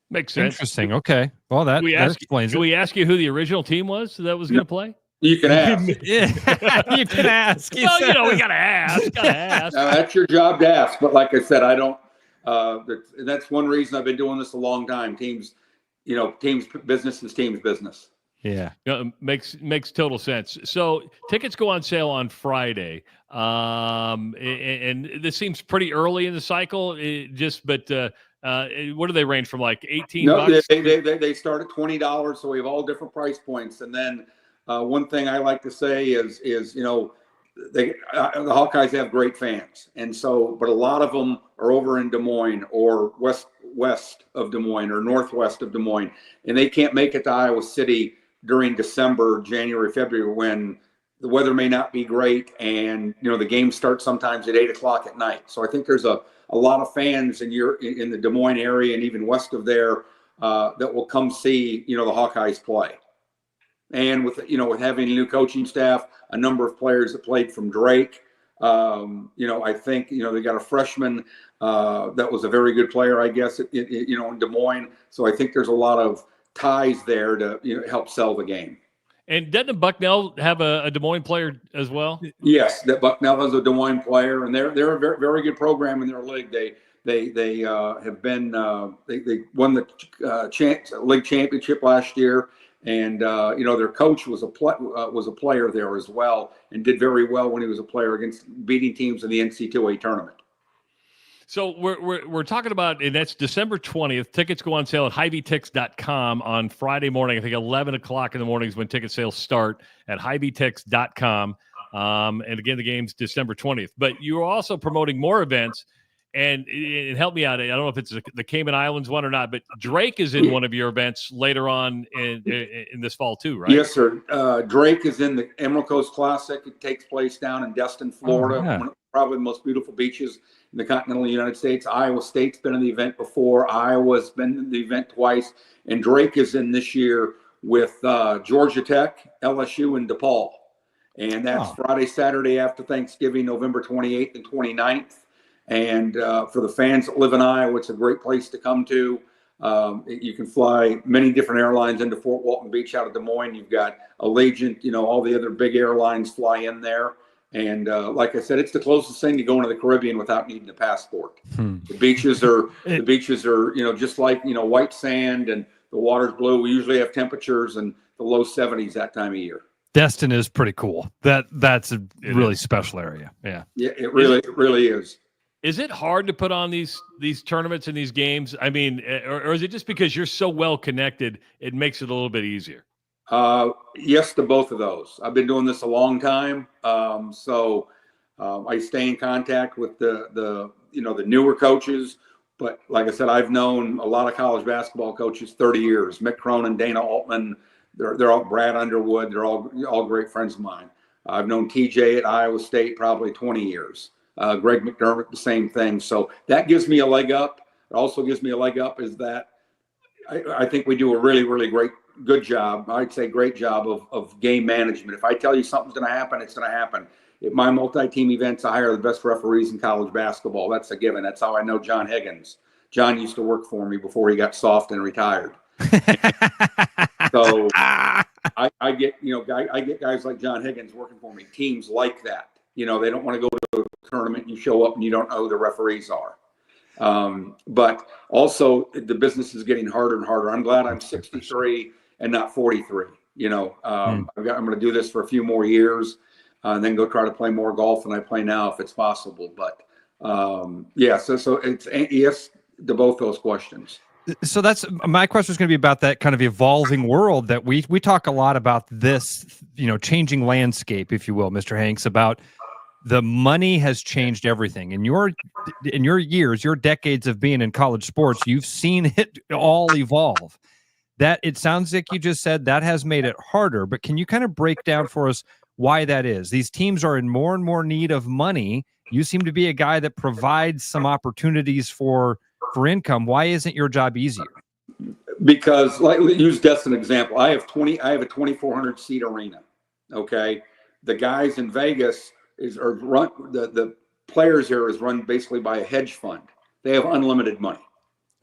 Makes sense. Interesting. Okay. Well, that explains it. Can we ask you who the original team was that was going to play? You can ask. You can ask. Well, we got to ask. That's your job to ask. But like I said, I don't. That's one reason I've been doing this a long time. Teams business is teams business. Yeah. Makes total sense. So tickets go on sale on Friday. And this seems pretty early in the cycle. What do they range from, like $18? No, they start at $20. So we have all different price points. And then one thing I like to say is the Hawkeyes have great fans. And so, but a lot of them are over in Des Moines or west of Des Moines or northwest of Des Moines. And they can't make it to Iowa City during December, January, February, when the weather may not be great, and the games start sometimes at 8:00 at night. So I think there's a lot of fans in the Des Moines area and even west of there that will come see the Hawkeyes play. And with having a new coaching staff, a number of players that played from Drake, I think they got a freshman that was a very good player, I guess, in Des Moines. So I think there's a lot of ties there to help sell the game. And doesn't Bucknell have a Des Moines player as well? Yes, that Bucknell has a Des Moines player, and they're a very, very good program in their league. They have been they won the league championship last year, and their coach was a player there as well, and did very well when he was a player against beating teams in the NCAA tournament. So we're talking about, and that's December 20th. Tickets go on sale at HighBTix.com on Friday morning. I think 11 o'clock in the morning is when ticket sales start at HighBTix.com. And again, the game's December 20th. But you're also promoting more events, and help me out. I don't know if it's the Cayman Islands one or not, but Drake is in one of your events later on in this fall too, right? Yes, sir. Drake is in the Emerald Coast Classic. It takes place down in Destin, Florida. One of probably the most beautiful beaches in the continental United States. Iowa State's been in the event before. Iowa's been in the event twice. And Drake is in this year with Georgia Tech, LSU, and DePaul. And that's Friday, Saturday after Thanksgiving, November 28th and 29th. And for the fans that live in Iowa, it's a great place to come to. You can fly many different airlines into Fort Walton Beach out of Des Moines. You've got Allegiant, all the other big airlines fly in there. And like I said, it's the closest thing to going to the Caribbean without needing a passport. The beaches are, just like, white sand, and the water's blue. We usually have temperatures in the low 70s that time of year. Destin is pretty cool. That's a really special area. Yeah. Yeah, it really is. Is it hard to put on these tournaments and these games? I mean, or is it just because you're so well connected, it makes it a little bit easier? Yes to both of those. I've been doing this a long time, so I stay in contact with the newer coaches. But like I said, I've known a lot of college basketball coaches 30 years. Mick Cronin, Dana Altman, they're all Brad Underwood. They're all great friends of mine. I've known TJ at Iowa State probably 20 years. Greg McDermott, the same thing. So that gives me a leg up. It also gives me a leg up is that I think we do a really, really good job. I'd say great job of game management. If I tell you something's going to happen, it's going to happen. At my multi-team events, I hire the best referees in college basketball. That's a given. That's how I know John Higgins. John used to work for me before he got soft and retired. So I get guys like John Higgins working for me. Teams like that. They don't want to go to a tournament. You show up and you don't know who the referees are. But also the business is getting harder and harder. I'm glad I'm 63 and not 43. I'm going to do this for a few more years and then go try to play more golf than I play now if it's possible. But so it's yes to both those questions. So that's my question is going to be about that kind of evolving world that we talk a lot about this, changing landscape, if you will, Mr. Hanks, about the money has changed everything. In your years, your decades of being in college sports, you've seen it all evolve. That it sounds like you just said that has made it harder, but can you kind of break down for us why that is? These teams are in more and more need of money. You seem to be a guy that provides some opportunities for income. Why isn't your job easier? Because, like, use Destin example. I have a 2,400 seat arena. Okay, the guys in Vegas the players here is run basically by a hedge fund. They have unlimited money.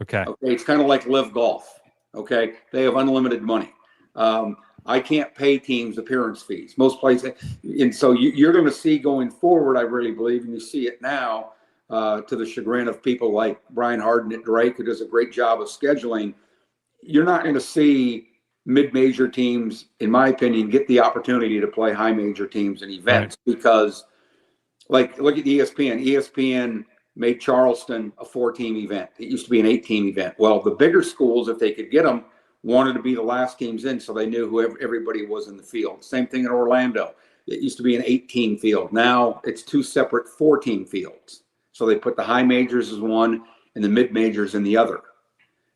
Okay, it's kind of like Live Golf. Okay, they have unlimited money. I can't pay teams appearance fees. Most places, and so you're going to see going forward. I really believe, and you see it now. To the chagrin of people like Brian Harden at Drake, who does a great job of scheduling, you're not going to see mid-major teams, in my opinion, get the opportunity to play high-major teams and events because, like, look at ESPN. ESPN made Charleston a 4-team event. It used to be an 8-team event. Well, the bigger schools, if they could get them, wanted to be the last teams in, so they knew who everybody was in the field. Same thing in Orlando. It used to be an 8-team field. Now it's 2 separate 4-team fields. So they put the high majors as one and the mid majors in the other.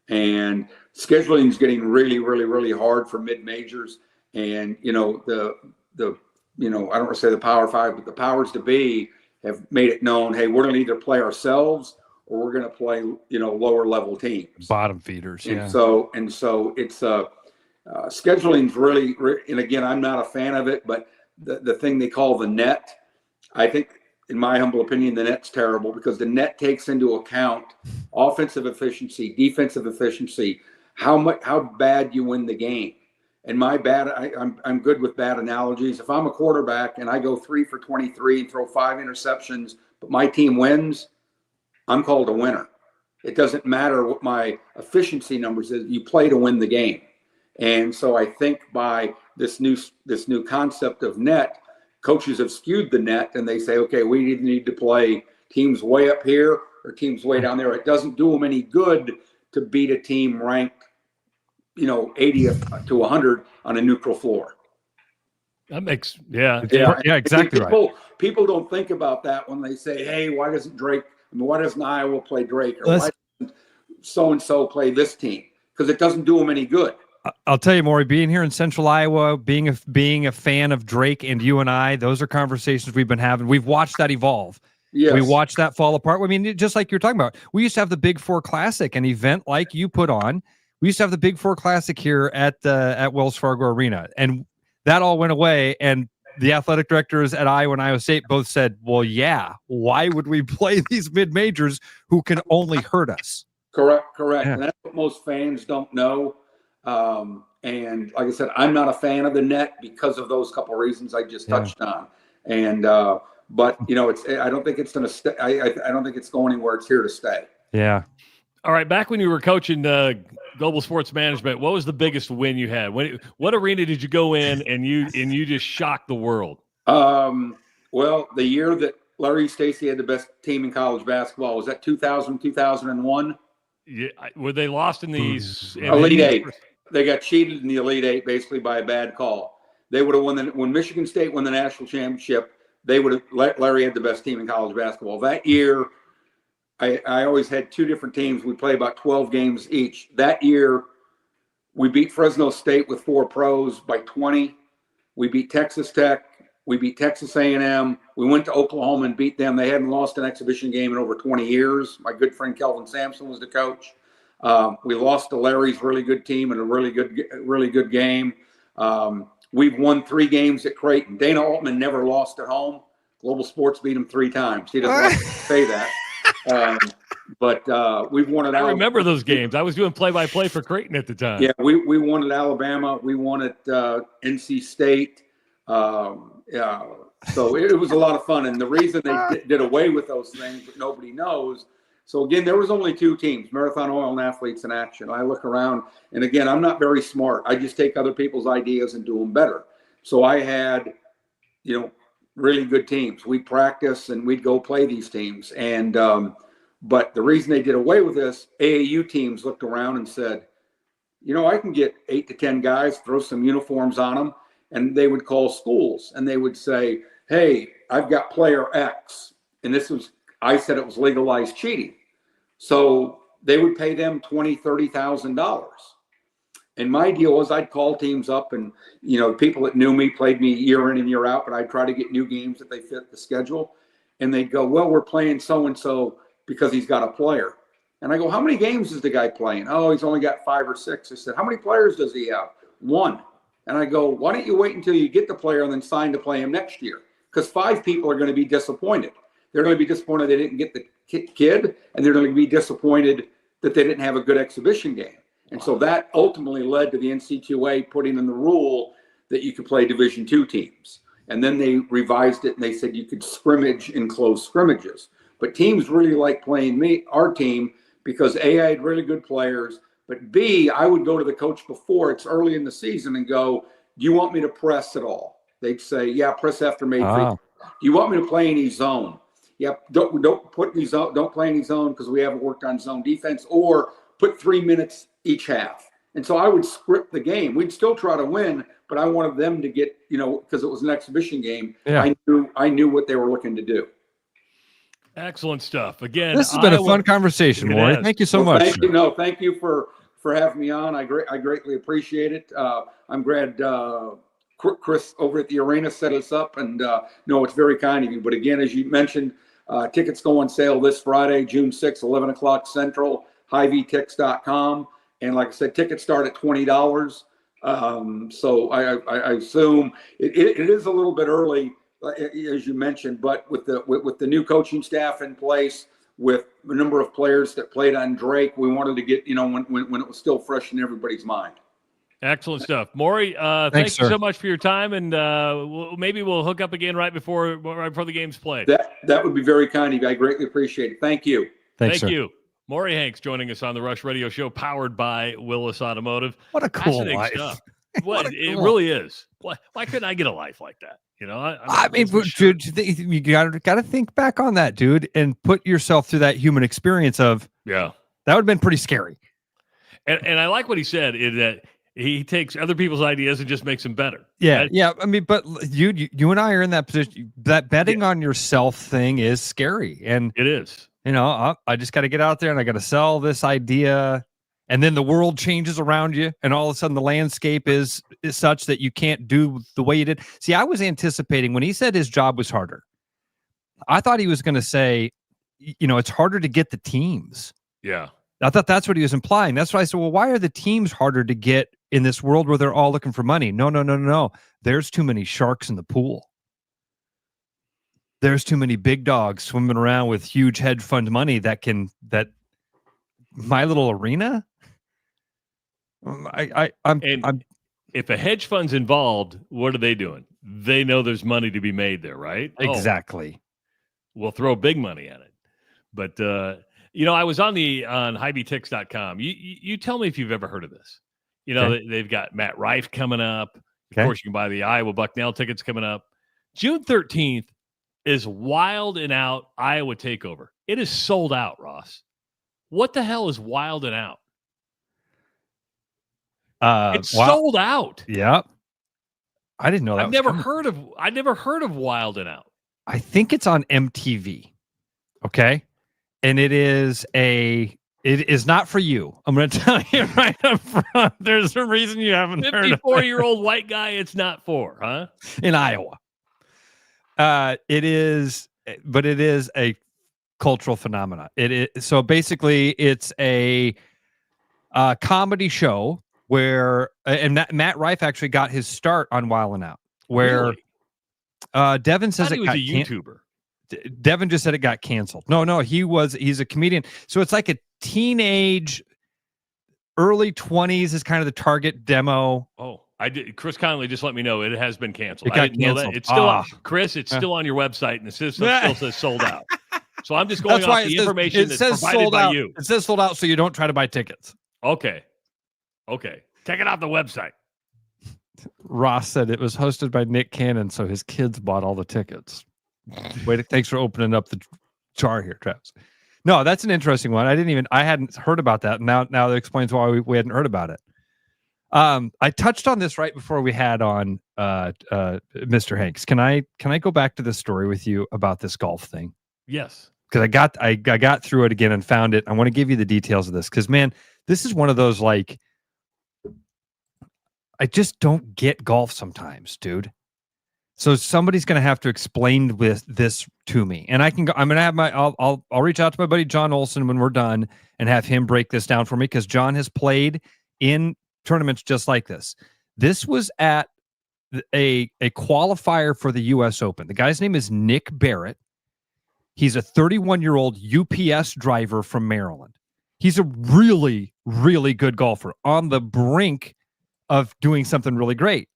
And scheduling is getting really, really, really hard for mid majors. And, I don't want to say the Power Five, but the powers to be have made it known, hey, we're going to either play ourselves or we're going to play, lower level teams. Bottom feeders. Yeah. And so it's scheduling's really, and again, I'm not a fan of it, but the thing they call the net, I think, in my humble opinion, the net's terrible because the net takes into account offensive efficiency, defensive efficiency, how bad you win the game. And I'm good with bad analogies. If I'm a quarterback and I go 3 for 23 and throw 5 interceptions, but my team wins, I'm called a winner. It doesn't matter what my efficiency numbers is. You play to win the game. And so I think by this new concept of net, coaches have skewed the net and they say, okay, we either need to play teams way up here or teams way down there. It doesn't do them any good to beat a team ranked, 80th to 100 on a neutral floor. That makes, exactly right. People don't think about that when they say, hey, why doesn't Iowa play Drake? Or why doesn't so-and-so play this team? Because it doesn't do them any good. I'll tell you, Maury, being here in Central Iowa, being a fan of Drake and you and I, those are conversations we've been having. We've watched that evolve. Yes. We watched that fall apart. I mean, just like you're talking about, we used to have the Big Four Classic, an event like you put on. We used to have the Big Four Classic here at Wells Fargo Arena, and that all went away. And the athletic directors at Iowa and Iowa State both said, well, yeah, why would we play these mid-majors who can only hurt us? Correct. Yeah. And that's what most fans don't know. And like I said, I'm not a fan of the net because of those couple of reasons I just touched on. And but I don't think it's going to stay. I don't think it's going anywhere. It's here to stay. Yeah. All right, back when you were coaching Global Sports Management, what was the biggest win you had? What arena did you go in and you just shocked the world? Well, the year that Larry Stacey had the best team in college basketball, was that 2000, 2001? Yeah, were they lost in the Elite Eight? They got cheated in the Elite Eight basically by a bad call. They would have won when Michigan State won the national championship. They would have. Larry had the best team in college basketball that year. I always had two different teams. We played about 12 games each. That year, we beat Fresno State with 4 pros by 20. We beat Texas Tech. We beat Texas A&M. We went to Oklahoma and beat them. They hadn't lost an exhibition game in over 20 years. My good friend Kelvin Sampson was the coach. We lost to Larry's really good team in a really good game. We've won 3 games at Creighton. Dana Altman never lost at home. Global Sports beat him 3 times. He doesn't like to say that. But we've won it. I remember those games. I was doing play-by-play for Creighton at the time. Yeah, we won at Alabama. We won at NC State. So it was a lot of fun. And the reason they did away with those things, but nobody knows. So again, there was only 2 teams: Marathon Oil and Athletes in Action. I look around, and again, I'm not very smart. I just take other people's ideas and do them better. So I had, really good teams. We'd practice and we'd go play these teams. And but the reason they did away with this, AAU teams looked around and said, I can get 8 to 10 guys, throw some uniforms on them, and they would call schools and they would say, hey, I've got player X. And I said it was legalized cheating. So they would pay them $20,000, $30,000. And my deal was I'd call teams up and, people that knew me played me year in and year out, but I'd try to get new games that they fit the schedule. And they'd go, well, we're playing so-and-so because he's got a player. And I go, how many games is the guy playing? Oh, he's only got 5 or 6. I said, how many players does he have? 1. And I go, why don't you wait until you get the player and then sign to play him next year? Because 5 people are going to be disappointed. They're going to be disappointed they didn't get the kid, and they're going to be disappointed that they didn't have a good exhibition game. And so that ultimately led to the NCAA putting in the rule that you could play Division II teams. And then they revised it and they said you could scrimmage in closed scrimmages. But teams really like playing our team, because A, I had really good players, but B, I would go to the coach before it's early in the season and go, do you want me to press at all? They'd say, yeah, press after May 3. Do you want me to play any zone? Yeah, don't play any zone because we haven't worked on zone defense, or put 3 minutes each half. And so I would script the game. We'd still try to win, but I wanted them to get, because it was an exhibition game. Yeah. I knew what they were looking to do. Excellent stuff. Again, this has been a fun conversation, Maury. Thank you so much. Thank you for having me on. I greatly appreciate it. I'm glad Chris over at the arena set us up, and it's very kind of you. But again, as you mentioned, tickets go on sale this Friday, June 6th, 11 o'clock Central, HighVTix.com. And like I said, tickets start at $20. So I assume it is a little bit early, as you mentioned, but with the new coaching staff in place, with a number of players that played on Drake, we wanted to get, when it was still fresh in everybody's mind. Excellent stuff. Maury, thanks you so much for your time, and maybe we'll hook up again right before the game's played. That would be very kind of you. I greatly appreciate it. Thank you. Thank you. Maury Hanks joining us on the Rush Radio Show, powered by Willis Automotive. What a cool life. Stuff. It really is. Why couldn't I get a life like that? Dude, you got to think back on that, dude, and put yourself through that human experience of, that would have been pretty scary. And I like what he said, in that he takes other people's ideas and just makes them better. Yeah. Yeah. I mean, but you and I are in that position. That betting on yourself thing is scary. And it is. I just got to get out there and I got to sell this idea. And then the world changes around you. And all of a sudden the landscape is such that you can't do the way you did. See, I was anticipating when he said his job was harder. I thought he was going to say, it's harder to get the teams. Yeah. I thought that's what he was implying. That's why I said, well, why are the teams harder to get in this world where they're all looking for money? No. There's too many sharks in the pool. There's too many big dogs swimming around with huge hedge fund money that my little arena. If a hedge fund's involved, what are they doing? They know there's money to be made there, right? Exactly. We'll throw big money at it. But I was on HighBTix.com. You tell me if you've ever heard of this. They've got Matt Rife coming up. Of course, you can buy the Iowa Bucknell tickets coming up. June 13th is Wild and Out Iowa Takeover. It is sold out, Ross. What the hell is Wild and Out? It's sold out. Yep. I didn't know that. I've never heard of Wild and Out. I think it's on MTV. Okay. And it is not for you. I'm going to tell you right up front. There's a reason you haven't heard of it. 54-year-old white guy it's not for, huh? In Iowa. It is a cultural phenomenon. So basically it's a comedy show where Matt Rife actually got his start on Wild and Out, where Devin says he was a YouTuber. Devin just said it got canceled. No, he's a comedian. So it's like a teenage, early 20s is kind of the target demo. Oh, I did. Chris Connolly just let me know it has been canceled. It got I didn't know canceled. that. It's still on, Chris. It's still on your website, and it still says sold out. So I'm just going off the information that's provided by you. It says sold out, so you don't try to buy tickets. Okay. Check it out the website. Ross said it was hosted by Nick Cannon, so his kids bought all the tickets. Thanks for opening up the jar here, Travis. No, that's an interesting one. I hadn't heard about that. Now that explains why we hadn't heard about it. I touched on this right before we had on Mr. Hanks. Can I go back to the story with you about this golf thing? Yes. Because I got through it again and found it. I want to give you the details of this because, man, this is one of those, like, I just don't get golf sometimes, dude. So somebody's going to have to explain with this to me, and I'm going to have I'll reach out to my buddy John Olson when we're done and have him break this down for me because John has played in tournaments just like this. This was at a qualifier for the U.S. Open. The guy's name is Nick Barrett. He's a 31-year-old UPS driver from Maryland. He's a really, really good golfer on the brink of doing something really great.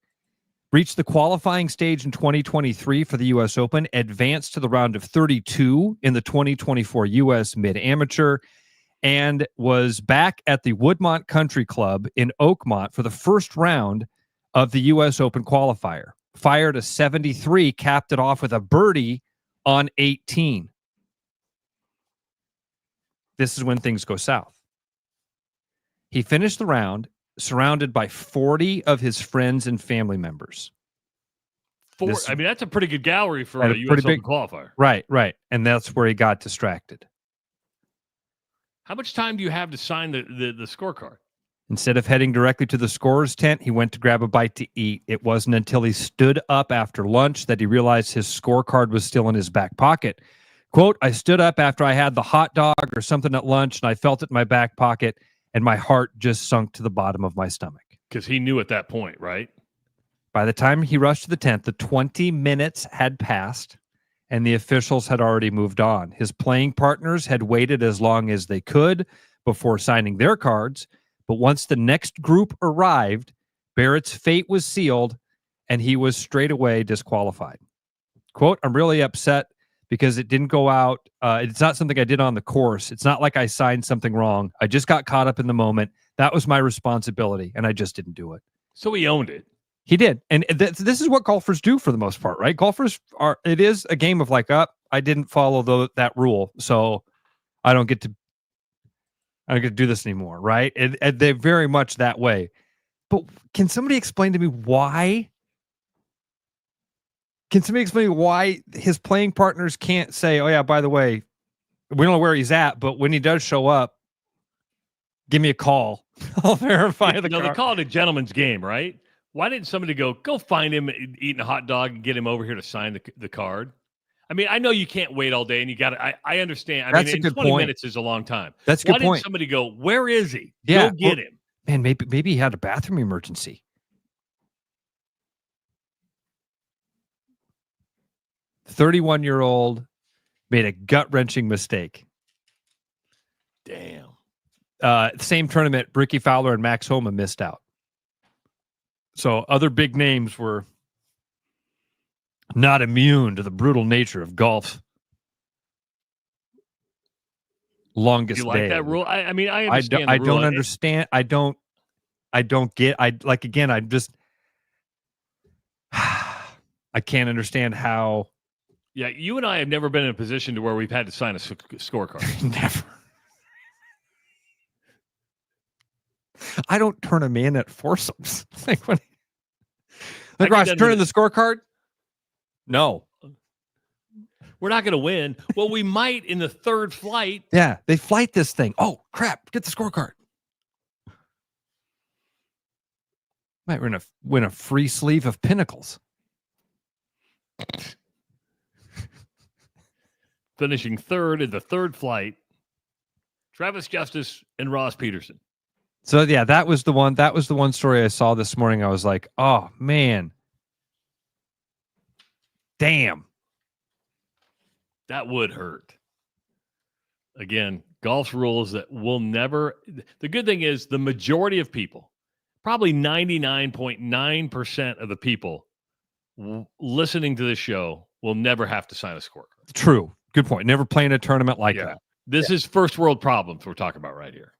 Reached the qualifying stage in 2023 for the U.S. Open, advanced to the round of 32 in the 2024 U.S. Mid-Amateur, and was back at the Woodmont Country Club in Oakmont for the first round of the U.S. Open qualifier. Fired a 73, capped it off with a birdie on 18. This is when things go south. He finished the round surrounded by 40 of his friends and family members. That's a pretty good gallery for a U.S. Open qualifier. Right. And that's where he got distracted. How much time do you have to sign the scorecard? Instead of heading directly to the scorer's tent, he went to grab a bite to eat. It wasn't until he stood up after lunch that he realized his scorecard was still in his back pocket. Quote, I stood up after I had the hot dog or something at lunch, and I felt it in my back pocket, and my heart just sunk to the bottom of my stomach. Because he knew at that point, right? By the time he rushed to the tent, the 20 minutes had passed, and the officials had already moved on. His playing partners had waited as long as they could before signing their cards, but once the next group arrived, Barrett's fate was sealed, and he was straight away disqualified. Quote, I'm really upset because it didn't go out. It's not something I did on the course. It's not like I signed something wrong. I just got caught up in the moment. That was my responsibility, and I just didn't do it. So he owned it. He did. And this is what golfers do for the most part, right? It is a game of like, I didn't follow that rule, so I don't get to do this anymore, right? And they're very much that way. But can somebody explain to me why? Can somebody explain to me why his playing partners can't say, oh yeah, by the way, we don't know where he's at, but when he does show up, give me a call. I'll verify the card. They call it a gentleman's game, right? Why didn't somebody go find him eating a hot dog and get him over here to sign the card? I mean, I know you can't wait all day, and you got to. I understand. That's a good 20 point. minutes is a long time. That's a good point. Why didn't somebody go, where is he? Yeah, go get him. Man, maybe he had a bathroom emergency. The 31-year-old made a gut-wrenching mistake. Damn. Same tournament, Ricky Fowler and Max Homa missed out. So other big names were not immune to the brutal nature of golf. longest You like day. that rule? I mean, I understand. I the rule. don't understand. I don't get. Again. I just. I can't understand how. Yeah, you and I have never been in a position to where we've had to sign a scorecard. Never. I don't turn them in at foursomes. Ross, turning the scorecard? No. We're not going to win. Well, we might in the third flight. Yeah, they flight this thing. Oh, crap. Get the scorecard. Might win a free sleeve of Pinnacles. Finishing third in the third flight, Travis Justice and Ross Peterson. So yeah, that was the one story I saw this morning. I was like, oh man. Damn. That would hurt. Again, golf's rules that will never. The good thing is the majority of people, probably 99.9% of the people listening to this show will never have to sign a scorecard. True. Good point. Never play in a tournament like that. This is first world problems we're talking about right here.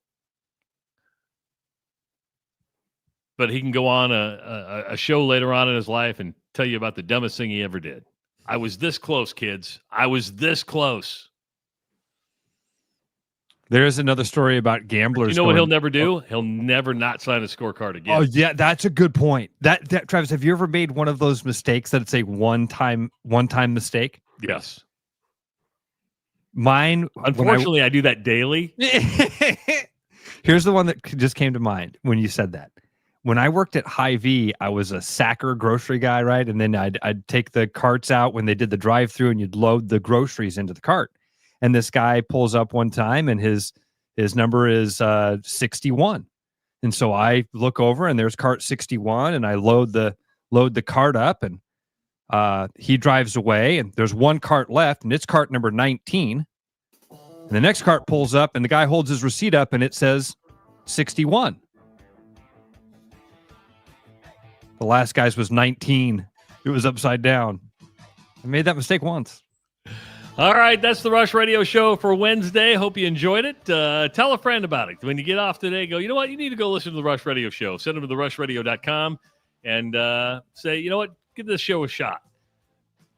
But he can go on a show later on in his life and tell you about the dumbest thing he ever did. I was this close, kids. I was this close. There is another story about gamblers. You know what he'll never do? He'll never not sign a scorecard again. Oh yeah, that's a good point. That Travis, have you ever made one of those mistakes that it's a one-time mistake? Yes. Mine. Unfortunately, I do that daily. Here's the one that just came to mind when you said that. When I worked at Hy-Vee, I was a sacker grocery guy, right? And then I'd take the carts out when they did the drive-through, and you'd load the groceries into the cart. And this guy pulls up one time, and his number is 61. And so I look over, and there's cart 61, and I load the cart up, and he drives away, and there's one cart left, and it's cart number 19. And the next cart pulls up, and the guy holds his receipt up, and it says 61. The last guy's was 19. It was upside down. I made that mistake once. All right, that's the Rush Radio Show for Wednesday. Hope you enjoyed it. Tell a friend about it. When you get off today, go, you know what? You need to go listen to the Rush Radio Show. Send them to therushradio.com and say, you know what? Give this show a shot.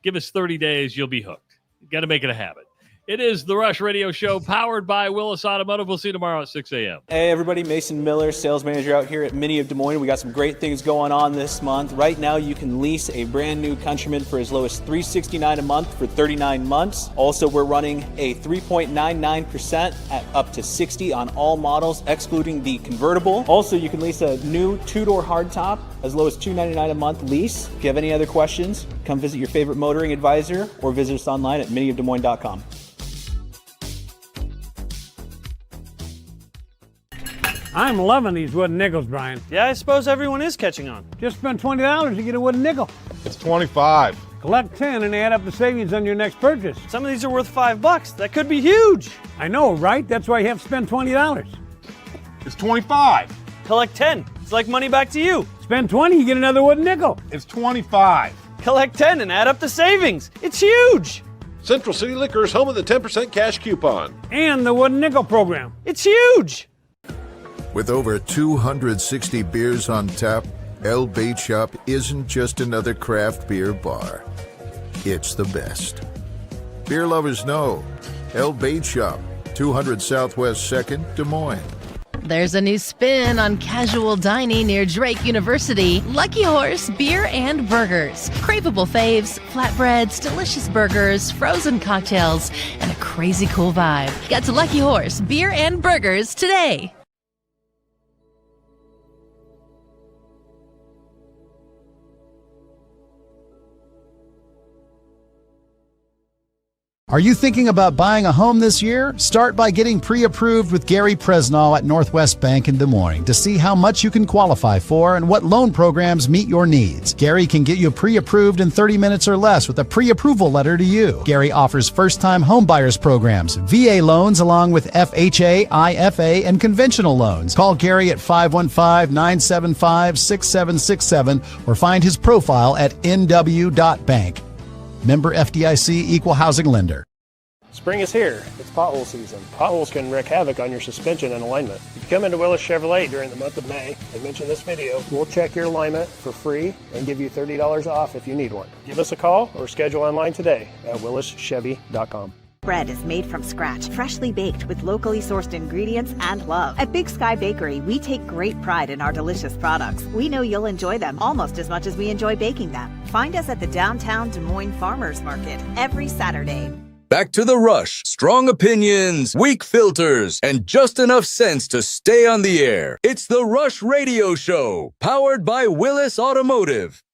Give us 30 days. You'll be hooked. You got to make it a habit. It is the Rush Radio Show, powered by Willis Automotive. We'll see you tomorrow at 6 a.m. Hey, everybody. Mason Miller, sales manager out here at Mini of Des Moines. We got some great things going on this month. Right now, you can lease a brand new Countryman for as low as $369 a month for 39 months. Also, we're running a 3.99% at up to 60 on all models, excluding the convertible. Also, you can lease a new two-door hardtop as low as $299 a month lease. If you have any other questions, come visit your favorite motoring advisor or visit us online at miniofdesmoines.com. I'm loving these wooden nickels, Brian. Yeah, I suppose everyone is catching on. Just spend $20 to get a wooden nickel. It's 25. Collect 10 and add up the savings on your next purchase. Some of these are worth $5. That could be huge. I know, right? That's why you have to spend $20. It's 25. Collect 10. It's like money back to you. Spend 20, you get another wooden nickel. It's 25. Collect 10 and add up the savings. It's huge. Central City Liquors, home of the 10% cash coupon. And the wooden nickel program. It's huge. With over 260 beers on tap, El Bait Shop isn't just another craft beer bar. It's the best. Beer lovers know. El Bait Shop, 200 Southwest 2nd, Des Moines. There's a new spin on casual dining near Drake University. Lucky Horse Beer and Burgers. Craveable faves, flatbreads, delicious burgers, frozen cocktails, and a crazy cool vibe. Get to Lucky Horse Beer and Burgers today. Are you thinking about buying a home this year? Start by getting pre-approved with Gary Presnall at Northwest Bank in Des Moines to see how much you can qualify for and what loan programs meet your needs. Gary can get you pre-approved in 30 minutes or less with a pre-approval letter to you. Gary offers first-time homebuyers programs, VA loans along with FHA, IFA, and conventional loans. Call Gary at 515-975-6767 or find his profile at nw.bank. Member FDIC, Equal Housing Lender. Spring is here. It's pothole season. Potholes can wreak havoc on your suspension and alignment. If you come into Willis Chevrolet during the month of May and mention this video, we'll check your alignment for free and give you $30 off if you need one. Give us a call or schedule online today at willischevy.com. Bread is made from scratch, freshly baked with locally sourced ingredients and love. At Big Sky Bakery, we take great pride in our delicious products. We know you'll enjoy them almost as much as we enjoy baking them. Find us at the downtown Des Moines Farmers Market every Saturday. Back to the rush. Strong opinions, weak filters, and just enough sense to stay on the air. It's the Rush Radio Show, powered by Willis Automotive.